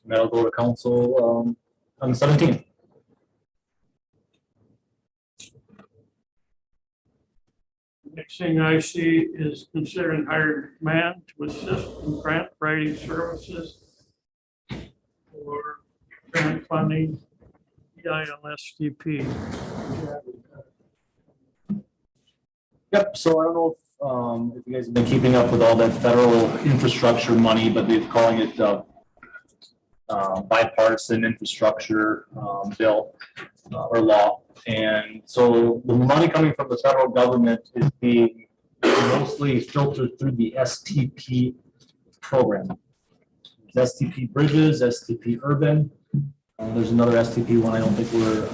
That'll go to council on the 17th. Next thing I see is considering hiring man to assist in grant writing services for grant funding, EILSTP. Yep, so I don't know if you guys have been keeping up with all that federal infrastructure money, but they're calling it bipartisan infrastructure bill or law. And so the money coming from the federal government is being mostly filtered through the STP program. There's STP Bridges, STP Urban. There's another STP one I don't think we're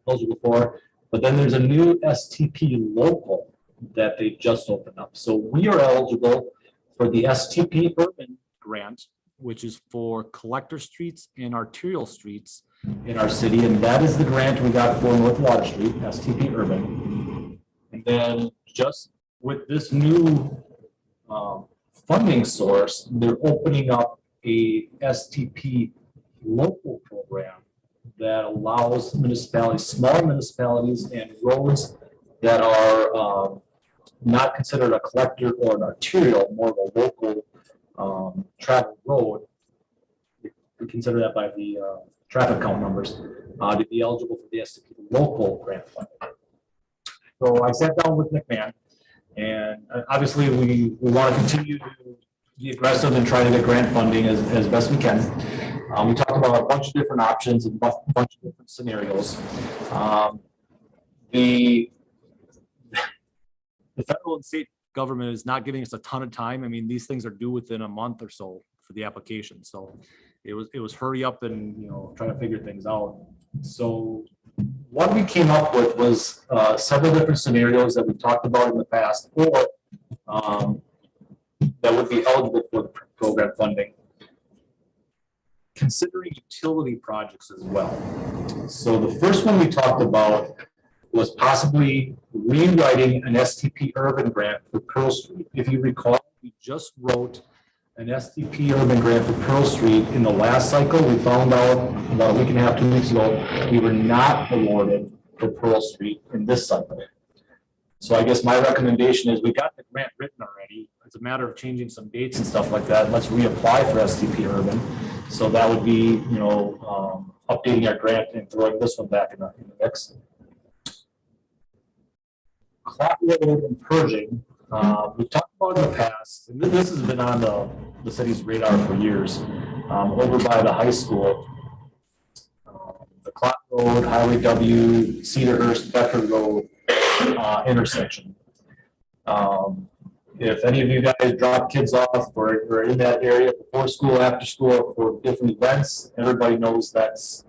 eligible for. But then there's a new STP local that they just opened up. So we are eligible for the STP Urban Grant, which is for collector streets and arterial streets in our city. And that is the grant we got for North Water Street, STP Urban. And then just with this new funding source, they're opening up a STP local program that allows municipalities, smaller municipalities and roads that are not considered a collector or an arterial, more of a local travel road. We consider that by the traffic count numbers to be eligible for the STP local grant funding. So I sat down with McMahon, and obviously we want to continue to be aggressive and try to get grant funding as best we can. We talked about a bunch of different options and a bunch of different scenarios. The federal and state government is not giving us a ton of time. I mean, these things are due within a month or so for the application. So it was hurry up and, try to figure things out. So what we came up with was several different scenarios that we talked about in the past, or that would be eligible for the program funding, considering utility projects as well. So the first one we talked about was possibly rewriting an STP Urban Grant for Pearl Street. If you recall, we just wrote an STP Urban Grant for Pearl Street in the last cycle. We found out about a week and a half, 2 weeks ago, we were not awarded for Pearl Street in this cycle. So I guess my recommendation is we got the grant written already. It's a matter of changing some dates and stuff like that. Let's reapply for STP Urban. So that would be, updating our grant and throwing this one back in the mix. Clock Road and purging. We've talked about in the past, and this has been on the city's radar for years, over by the high school. The Clock Road, Highway W, Cedarhurst, Becker Road intersection. If any of you guys drop kids off or are in that area before school, after school, for different events, everybody knows that's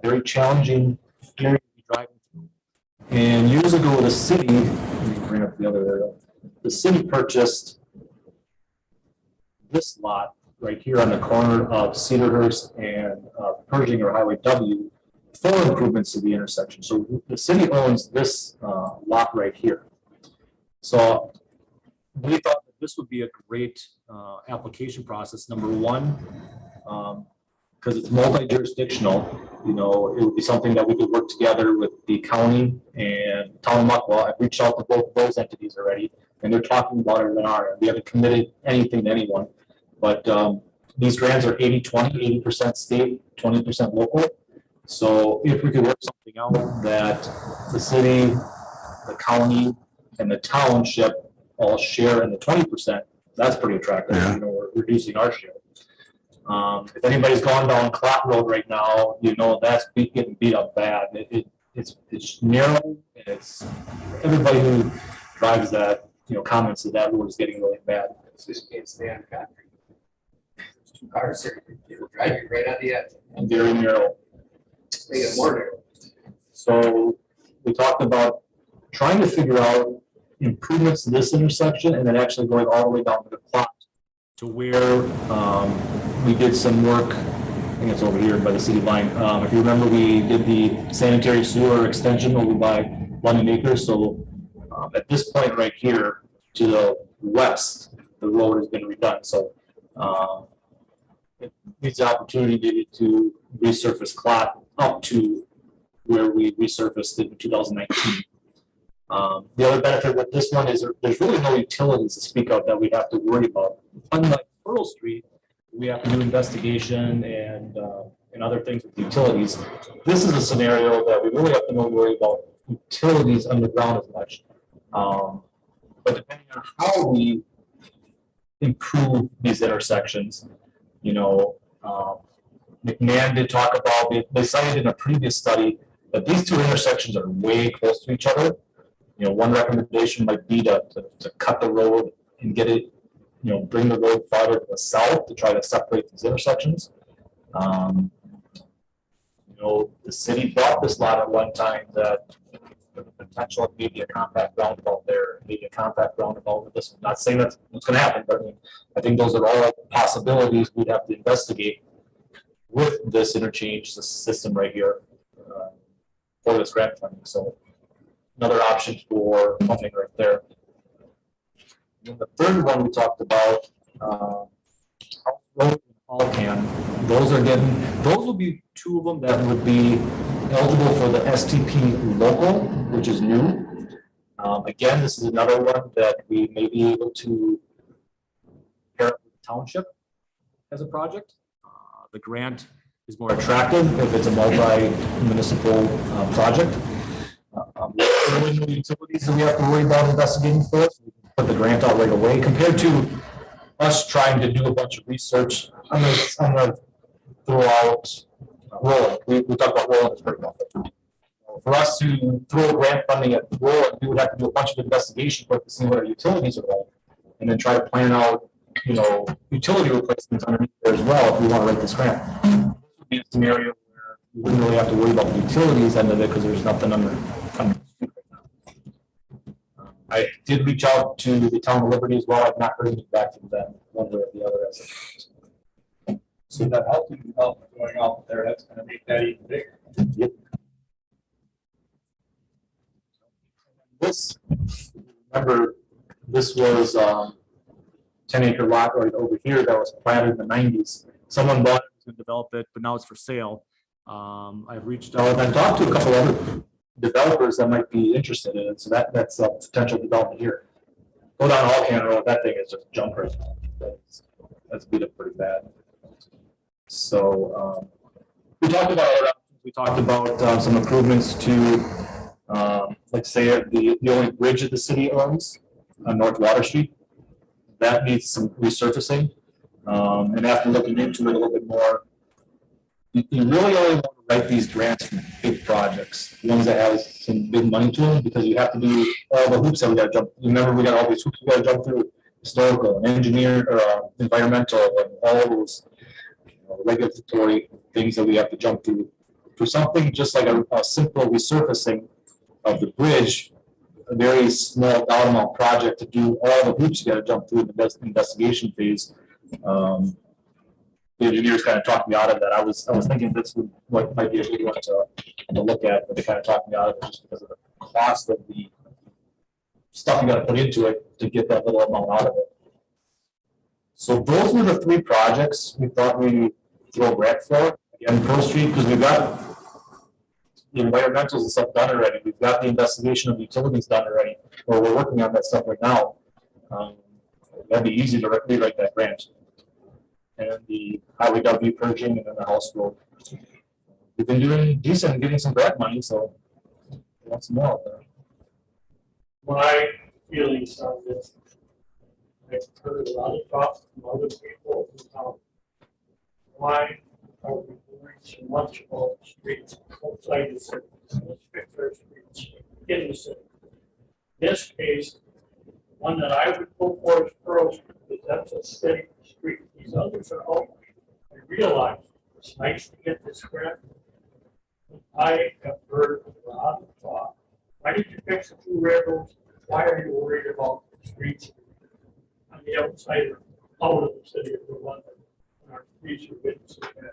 very challenging area to be driving through. And years ago, the city, let me bring up the other area, the city purchased this lot right here on the corner of Cedarhurst and Pershing or Highway W for improvements to the intersection. So the city owns this lot right here. So we thought that this would be a great application process. Number one, because it's multi-jurisdictional, you know, it would be something that we could work together with the county and town of Muckawa. I've reached out to both of those entities already, and they're talking about it on our end. We haven't committed anything to anyone, but these grants are 80-20, 80% state, 20% local. So if we could work something out that the city, the county, and the township all share in the 20%, that's pretty attractive. Yeah. You know, we're reducing our share. If anybody's gone down Clot Road right now, you know that's getting beat up bad. It's narrow, and it's everybody who drives that, you know, comments that that road is getting really bad. It's just can't stay on concrete. There's 2 cars here, it'll drive you right at the edge. And very narrow. They get more narrow. So we talked about trying to figure out improvements to this intersection and then actually going all the way down to the Clot to where we did some work. I think it's over here by the city line. If you remember, we did the sanitary sewer extension over by London Acres. So at this point right here to the west, the road has been redone. So it needs the opportunity to resurface Clot up to where we resurfaced it in 2019. The other benefit with this one is there's really no utilities to speak of that we have to worry about. Unlike Pearl Street, we have to do investigation and other things with utilities. This is a scenario that we really have to not worry about utilities underground as much. But depending on how we improve these intersections, you know, McMahon did talk about it. They cited in a previous study that these 2 intersections are way close to each other. You know, one recommendation might be to cut the road and get it, you know, bring the road farther to the south to try to separate these intersections. You know, the city bought this lot at one time that the potential of maybe a compact roundabout there, maybe a compact roundabout with this one. Not saying that's what's going to happen, but I think those are all possibilities we'd have to investigate with this interchange system right here for this grant funding. So another option for funding right there. And the third one we talked about, House Road and Alcan. Those will be 2 of them that would be eligible for the STP local, which is new. Again, this is another one that we may be able to pair up with the township as a project. The grant is more attractive if it's a multi-municipal project. Really no utilities that we have to worry about investigating for. So we can put the grant out right away compared to us trying to do a bunch of research. I'm gonna throw out Roland. We talked about Roland as pretty often. For us to throw grant funding at Roland, we would have to do a bunch of investigation work to see what our utilities are like, and then try to plan out, you know, utility replacements underneath there as well if we want to write this grant. This would be a scenario where we wouldn't really have to worry about the utilities end of it because there's nothing under. I did reach out to the town of Liberty as well. I've not heard anything back from them one way or the other. So that healthy development going out there, that's gonna make that even bigger. Yep. This, remember, this was 10-acre lot right over here that was planted in the 90s. Someone bought it to develop it, but now it's for sale. I've reached out and I've talked to a couple other developers that might be interested in it. So that's a potential development here. Go down Alcan Road, that thing is just junk right now. That's beat up pretty bad. So we talked about other options. We talked about some improvements to, like say, the only bridge that the city owns on North Water Street. That needs some resurfacing. And after looking into it a little bit more, you really only want to write these grants for big projects, ones that have some big money to them, because you have to do all the hoops that we got to jump. Remember, we got all these hoops we got to jump through: historical, and engineer, or environmental, and all those regulatory things that we have to jump through. For something just like a simple resurfacing, of the bridge, a very small dollar amount project to do all the hoops you gotta jump through in the investigation phase. The engineers kind of talked me out of that. I was thinking this would, what might be a good one to look at, but they kind of talked me out of it just because of the cost of the stuff you gotta put into it to get that little amount out of it. So those were the three projects we thought we throw grant for. Again, Pearl Street, because we've got the environmentals and stuff done already. We've got the investigation of utilities done already, or we're working on that stuff right now. That'd be easy to rewrite that grant. And the highway W purging and then the house road. We've been doing decent, getting some grant money, so lots more out there. My feelings on this, I've heard a lot of talk from other people in town. Why are we doing so much about the streets outside the city? Let's fix our streets in the city. In this case, one that I would put for is Pearl Street, because that's a city street. These others are all, I realize it's nice to get this grant. I have heard a lot of talk. Why did you fix the two railroads? Why are you worried about the streets on the outside or out of the city of London? Our streets are getting so bad.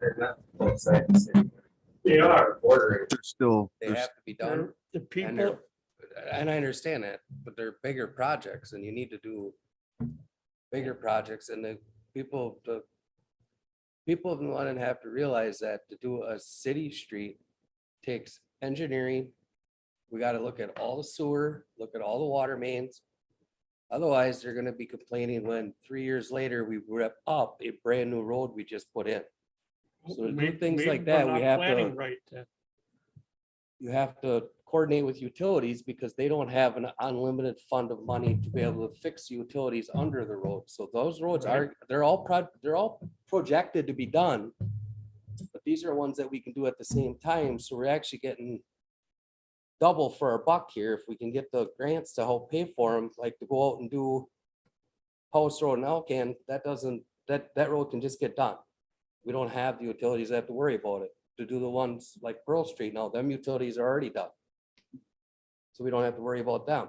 They're not both sides of the city. They are. Bordering. There's still, They have to be done. The And people, they're, and I understand that, but they're bigger projects and you need to do bigger projects and the people of New London have to realize that to do a city street takes engineering. We got to look at all the sewer, look at all the water mains. Otherwise, they're gonna be complaining when 3 years later we rip up a brand new road we just put in. So to do things like that, we have to. Right. You have to coordinate with utilities because they don't have an unlimited fund of money to be able to fix utilities under the road. So those roads are, they're all projected to be done. But these are ones that we can do at the same time. So we're actually getting double for our buck here. If we can get the grants to help pay for them, like to go out and do Post Road and Elkan, that road can just get done. We don't have the utilities that have to worry about it. To do the ones like Pearl Street now, them utilities are already done. So we don't have to worry about them.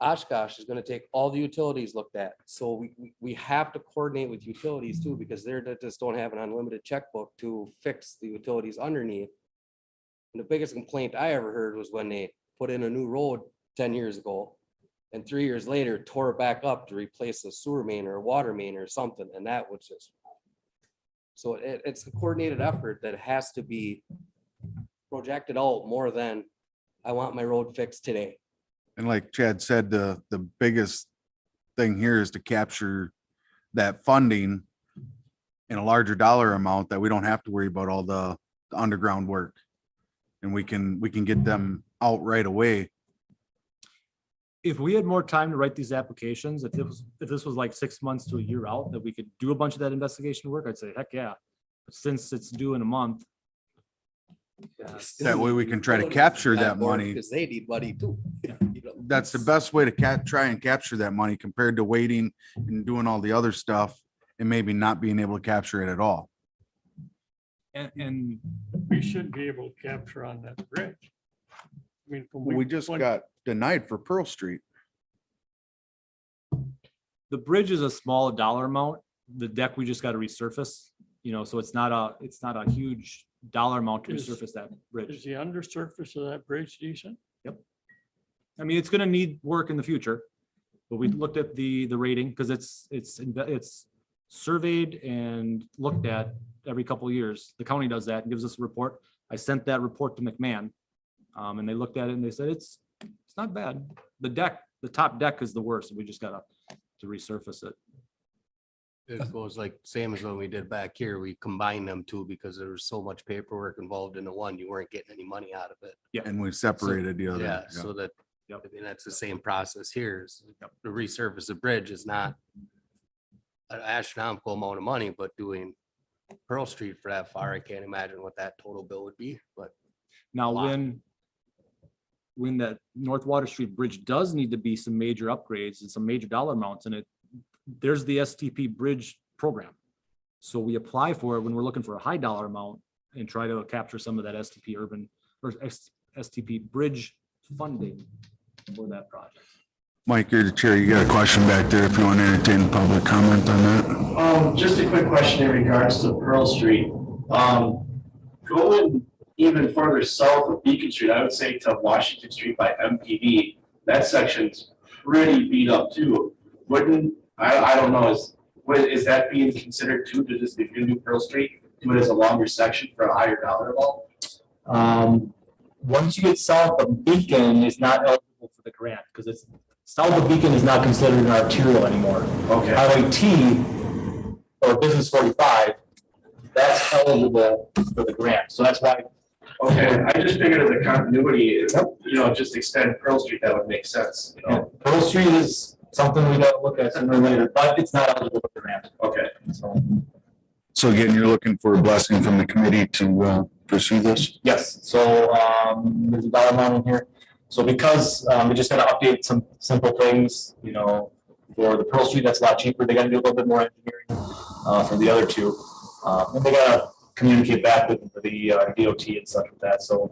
Oshkosh is gonna take all the utilities looked at. So we have to coordinate with utilities too, because they just don't have an unlimited checkbook to fix the utilities underneath. And the biggest complaint I ever heard was when they put in a new road 10 years ago and 3 years later tore it back up to replace a sewer main or a water main or something. And that was just, so it's a coordinated effort that has to be projected out more than I want my road fixed today. and like Chad said, the biggest thing here is to capture that funding in a larger dollar amount that we don't have to worry about all the underground work. And we can get them out right away. If we had more time to write these applications, if this was like 6 months to a year out, that we could do a bunch of that investigation work, I'd say, heck yeah. But since it's due in a month. That way we can try to capture that money. Because they need money too. That's the best way to try and capture that money compared to waiting and doing all the other stuff and maybe not being able to capture it at all. and we should be able to capture on that bridge. I mean, We just got denied for Pearl Street. The bridge is a small dollar amount. The deck, we just got to resurface, so it's not a huge dollar amount to resurface that bridge. Is the undersurface of that bridge decent? Yep. I mean, it's gonna need work in the future, but we looked at the rating because it's surveyed and looked at every couple of years. The county does that and gives us a report. I sent that report to McMahon. And they looked at it and they said, it's not bad. The top deck is the worst. We just gotta to resurface it. It goes like same as when we did back here. We combined them two because there was so much paperwork involved in the one, you weren't getting any money out of it. Yeah. And we separated the other. Yeah, so that, I mean, that's the same process here. To resurface a bridge is not an astronomical amount of money, but doing Pearl Street for that far, I can't imagine what that total bill would be, but. Now, when that North Water Street Bridge does need to be some major upgrades and some major dollar amounts in it, there's the STP Bridge program. So we apply for it when we're looking for a high dollar amount. and try to capture some of that STP urban or STP bridge funding for that project. Mike, you're the chair. You got a question back there if you want to entertain public comment on that. Just a quick question in regards to Pearl Street. Going even further south of Beacon Street, I would say to Washington Street by MPD, that section's pretty beat up too. Wouldn't, I don't know, is that being considered too, to just, if you do Pearl Street, do it as a longer section for a higher dollar amount? Once you get south of Beacon, it's not eligible for the grant because it's south of Beacon is not considered an arterial anymore. Okay. Highway T or Business 45, that's eligible for the grant. So that's why. Okay, I just figured as a continuity, you know, just extend Pearl Street, that would make sense, you know? Pearl Street is something we gotta look at sooner or later, but it's not eligible for the grant. Okay. So again, you're looking for a blessing from the committee to pursue this? Yes, so there's a dollar amount in here. So because we just gotta update some simple things, you know, for the Pearl Street, that's a lot cheaper. They gotta do a little bit more engineering for the other two. And they gotta communicate back with the DOT and such with that. So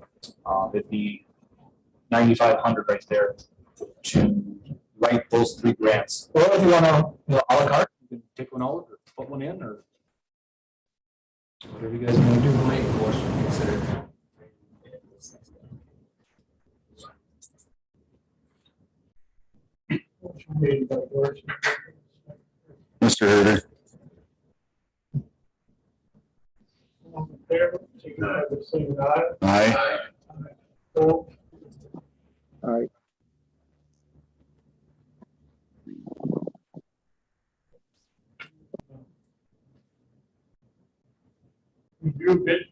it'd be 9,500 right there to write those 3 grants. Or if you wanna, you know, a la carte, you can take one out or put one in or whatever you guys want to do. Make a motion to consider. Motion made by Dorsey. Mr. Herder? All in favor, signify by saying aye. Aye. Opposed? Review bid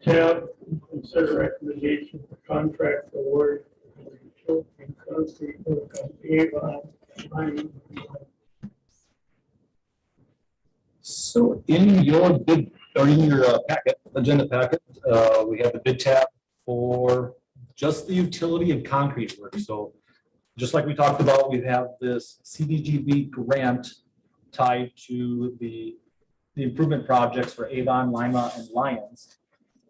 tab, consider recommendation for contract award for utility and concrete work on Avon line. So in your bid, or in your packet, agenda packet, we have the bid tab for just the utility and concrete work. So just like we talked about, we have this CDGB grant tied to the improvement projects for Avon, Lima, and Lyons.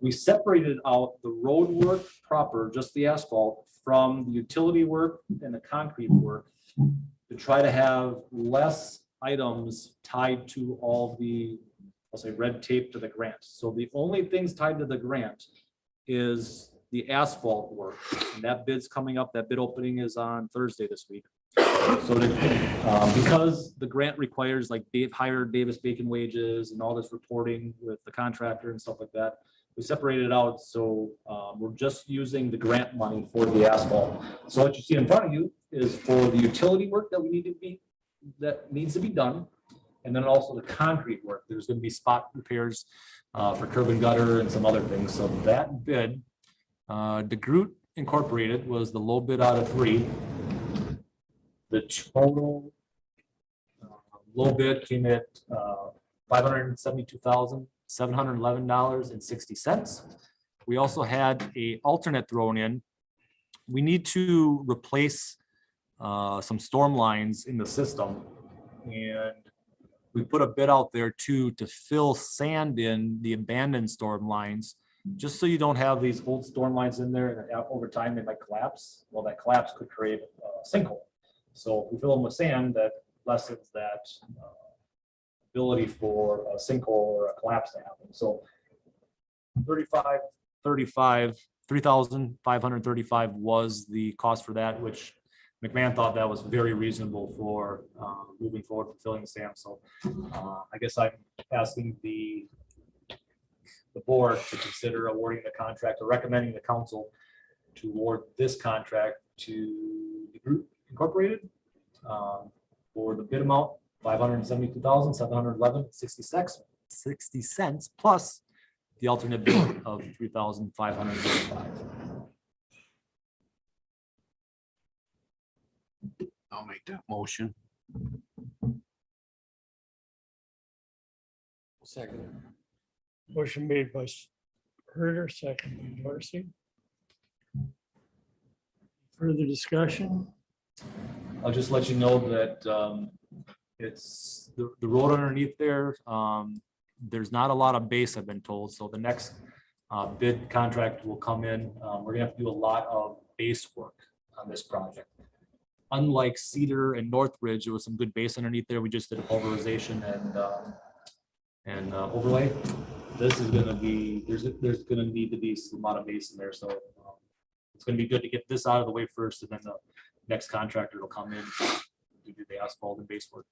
We separated out the road work proper, just the asphalt, from the utility work and the concrete work to try to have less items tied to all the, I'll say, red tape to the grant. So the only things tied to the grant is the asphalt work. And that bid's coming up. That bid opening is on Thursday this week. So because the grant requires like higher Davis-Bacon wages and all this reporting with the contractor and stuff like that, we separated it out. So we're just using the grant money for the asphalt. So what you see in front of you is for the utility work that needs to be done. And then also the concrete work. There's going to be spot repairs for curb and gutter and some other things. So that bid, DeGroot Incorporated was the low bid out of 3. The total low bid came at $572,711.60. We also had a alternate thrown in. We need to replace some storm lines in the system, and we put a bid out there to fill sand in the abandoned storm lines, just so you don't have these old storm lines in there, and over time they might collapse. Well, that collapse could create a sinkhole. So if we fill them with sand, that lessens that ability for a sinkhole or a collapse to happen. So 3,535 was the cost for that, which McMahon thought that was very reasonable for moving forward with filling the sand. So I guess I'm asking the board to consider awarding the contract or recommending the council to award this contract to the group incorporated for the bid amount $572,711.60 plus the alternate bid of $3,535. I'll make that motion. Second. Motion made by Herder, second by Dorsey. Further discussion? I'll just let you know that it's the road underneath there. There's not a lot of base, I've been told. So the next Bid contract will come in. We're gonna have to do a lot of base work on this project. Unlike Cedar and Northridge, there was some good base underneath there. We just did a pulverization and overlay. This is gonna be, there's gonna need to be some amount of base in there, so it's gonna be good to get this out of the way first, and then the next contractor will come in to do the asphalt and base work.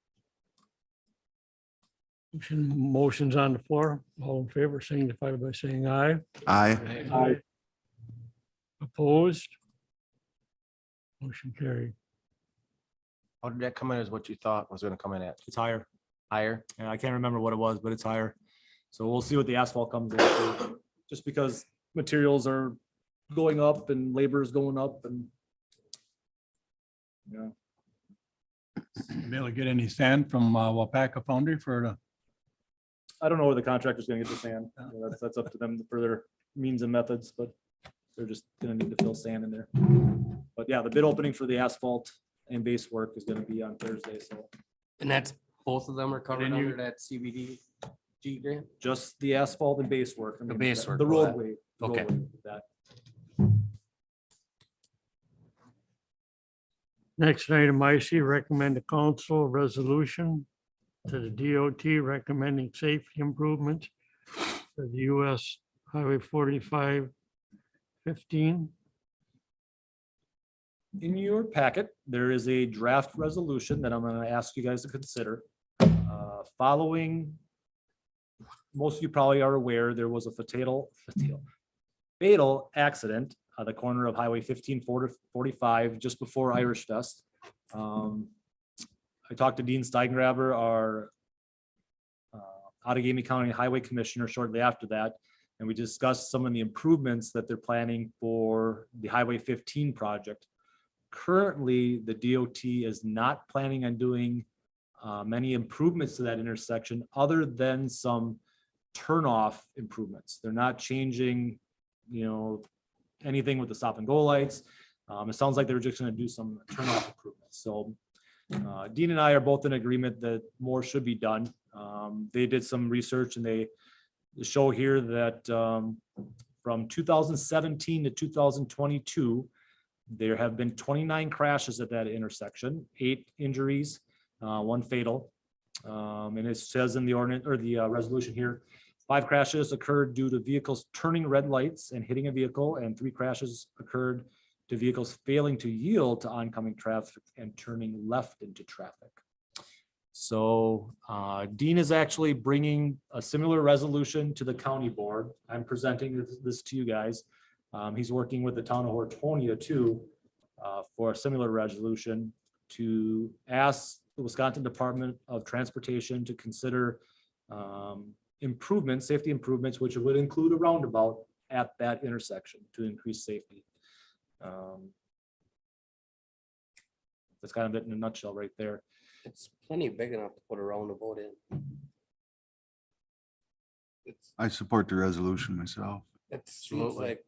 Motion's on the floor. All in favor, signify by saying aye. Aye. Aye. Opposed? Motion carried. How did that come in as what you thought was gonna come in at? It's higher. Higher? And I can't remember what it was, but it's higher. So we'll see what the asphalt comes in. for, Just because materials are going up and labor is going up and. Yeah. Be able to get any sand from Wapaka Foundry for the, I don't know where the contractor's gonna get the sand. That's up to them for their means and methods, but they're just gonna need to fill sand in there. But yeah, the bid opening for the asphalt and base work is gonna be on Thursday, so And that's, both of them are covered then you- under that CBDG grant? just the asphalt and base work. I The mean, base work, The all that. roadway. Okay. That. Next item, I see recommend a council resolution to the DOT recommending safety improvements for the US Highway 4515. In your packet, there is a draft resolution that I'm going to ask you guys to consider. Following, most of you probably are aware, there was a fatal accident at the corner of Highway 1545 just before Irish Fest. I talked to Dean Steigengraber, our Outagamie County Highway Commissioner, shortly after that, and we discussed some of the improvements that they're planning for the Highway 15 project. Currently, the DOT is not planning on doing many improvements to that intersection other than some turnoff improvements. They're not changing, anything with the stop and go lights. It sounds like they're just going to do some turnoff improvements. So Dean and I are both in agreement that more should be done. They did some research and they show here that from 2017 to 2022, there have been 29 crashes at that intersection, 8 injuries, 1 fatal. And it says in the ordinance or the resolution here, 5 crashes occurred due to vehicles turning red lights and hitting a vehicle, and 3 crashes occurred to vehicles failing to yield to oncoming traffic and turning left into traffic. So Dean is actually bringing a similar resolution to the county board. I'm presenting this to you guys. He's working with the town of Hortonia too for a similar resolution to ask the Wisconsin Department of Transportation to consider improvements, safety improvements, which would include a roundabout at that intersection to increase safety. That's kind of it in a nutshell right there. It's plenty big enough to put a roundabout in. I support the resolution myself. It seems like,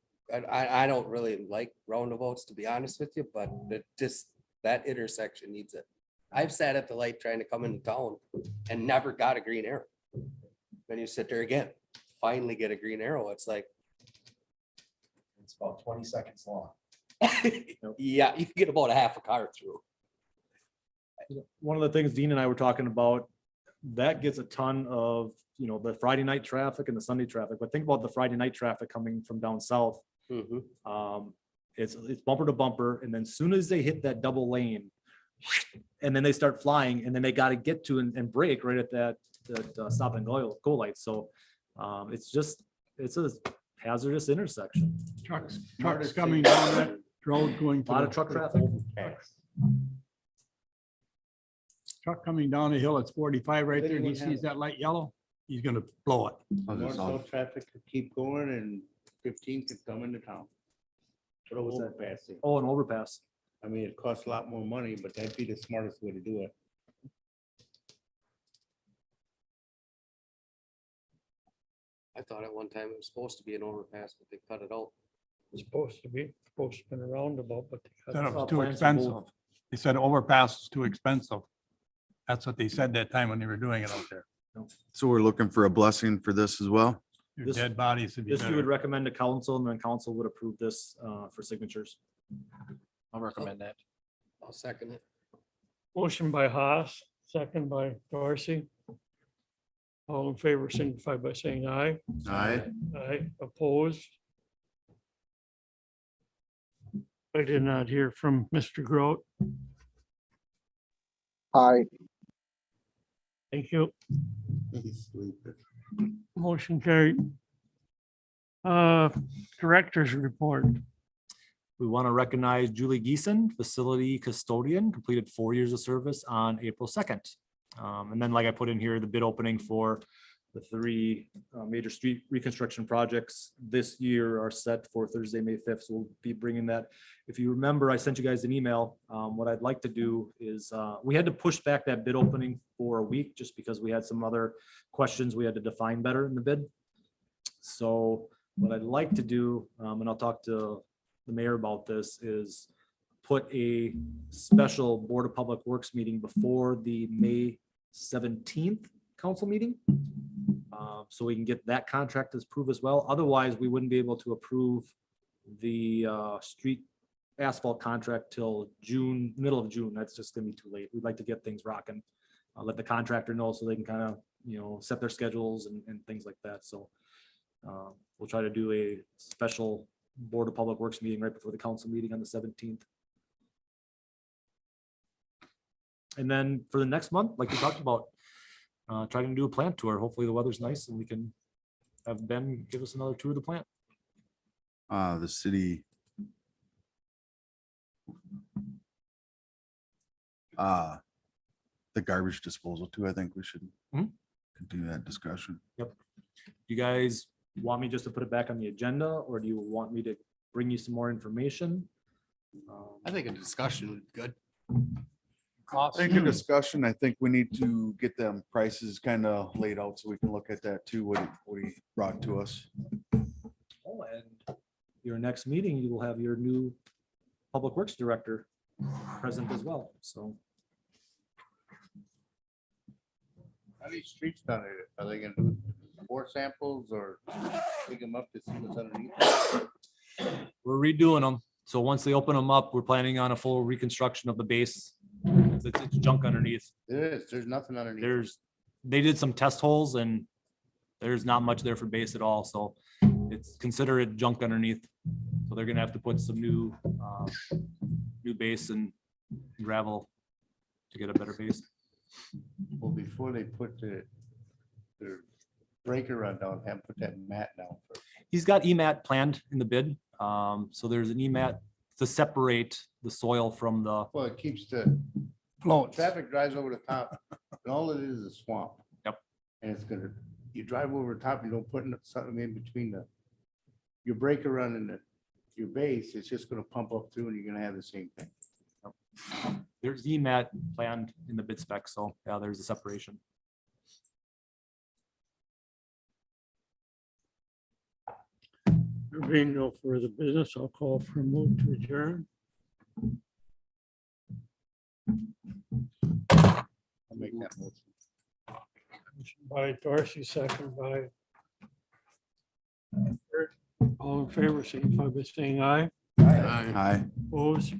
I don't really like roundabouts, to be honest with you, but it just, that intersection needs it. I've sat at the light trying to come into town and never got a green arrow. Then you sit there again, finally get a green arrow. It's like, It's about 20 seconds long. yeah, you can get about a half a car through. One of the things Dean and I were talking about, that gets a ton of, the Friday night traffic and the Sunday traffic, but think about the Friday night traffic coming from down south. It's bumper to bumper, and then as soon as they hit that double lane, and then they start flying, and then they got to get to and brake right at that stop and go light. So it's a hazardous intersection. trucks coming down that road going. A lot of truck traffic. Truck coming down the hill, it's 45 right there, and he sees that light yellow, he's gonna blow it. North-south traffic could keep going and 15 could come into town. What was that? Overpass it. Oh, an overpass. I mean, it costs a lot more money, but that'd be the smartest way to do it. I thought at one time it was supposed to be an overpass, but they cut it out. It's supposed to be a roundabout, but they Said cut it was Plans too to expensive. move. They said overpass is too expensive. That's what they said that time when they were doing it out there. So we're looking for a blessing for this as well. Your This- dead bodies would be This you would better. recommend to council, and then council would approve this for signatures. I'll recommend that. I'll second it. Motion by Haas, second by Dorsey. All in favor, signify by saying aye. Aye. Aye, opposed. I did not hear from Mr. Grote. Aye. Thank you. Motion carried. Director's report. We want to recognize Julie Geeson, facility custodian, completed 4 years of service on April 2nd. And then like I put in here, the bid opening for the 3 major street reconstruction projects this year are set for Thursday, May 5th. So we'll be bringing that. If you remember, I sent you guys an email. What I'd like to do is, we had to push back that bid opening for a week just because we had some other questions we had to define better in the bid. So what I'd like to do, and I'll talk to the mayor about this, is put a special Board of Public Works meeting before the May 17th council meeting. So we can get that contract as approved as well. Otherwise, we wouldn't be able to approve the street asphalt contract till June, middle of June. That's just gonna be too late. We'd like to get things rocking. Let the contractor know so they can kind of, set their schedules and things like that. So we'll try to do a special Board of Public Works meeting right before the council meeting on the 17th. And then for the next month, like we talked about, trying to do a plant tour. Hopefully the weather's nice and we can have Ben give us another tour of the plant. The city. The garbage disposal too, I think we should Mhm. continue that discussion. You guys want me just to put it back on the agenda, or do you want me to bring you some more information? I think a discussion would be good. I think a discussion, I think we need to get them prices kind of laid out so we can look at that too, what he brought to us. Oh, and your next meeting, you will have your new Public Works Director present as well, so. How these streets done it? Are they gonna do 4 samples or pick them up to see what's underneath? We're redoing them. So once they open them up, we're planning on a full reconstruction of the base. It's junk underneath. There's nothing underneath. They did some test holes and there's not much there for base at all. So it's considered junk underneath. So they're gonna have to put some new base and gravel to get a better base. Well, before they put their breaker run down, have put that mat down first. He's got EMAT planned in the bid. So there's an EMAT to separate the soil from the, Well, it keeps the Floats. traffic drives over the top, and all it is a swamp. Yep. And it's gonna, you drive over the top, you don't put something in between your breaker run and your base, it's just gonna pump up through and you're gonna have the same thing. there's EMAT planned in the bid spec. So yeah, there's a separation. There being no further business, I'll call for a move to adjourn. I'll make that motion. Motion by Dorsey, second by. All in favor, signify by saying aye. Aye. Opposed,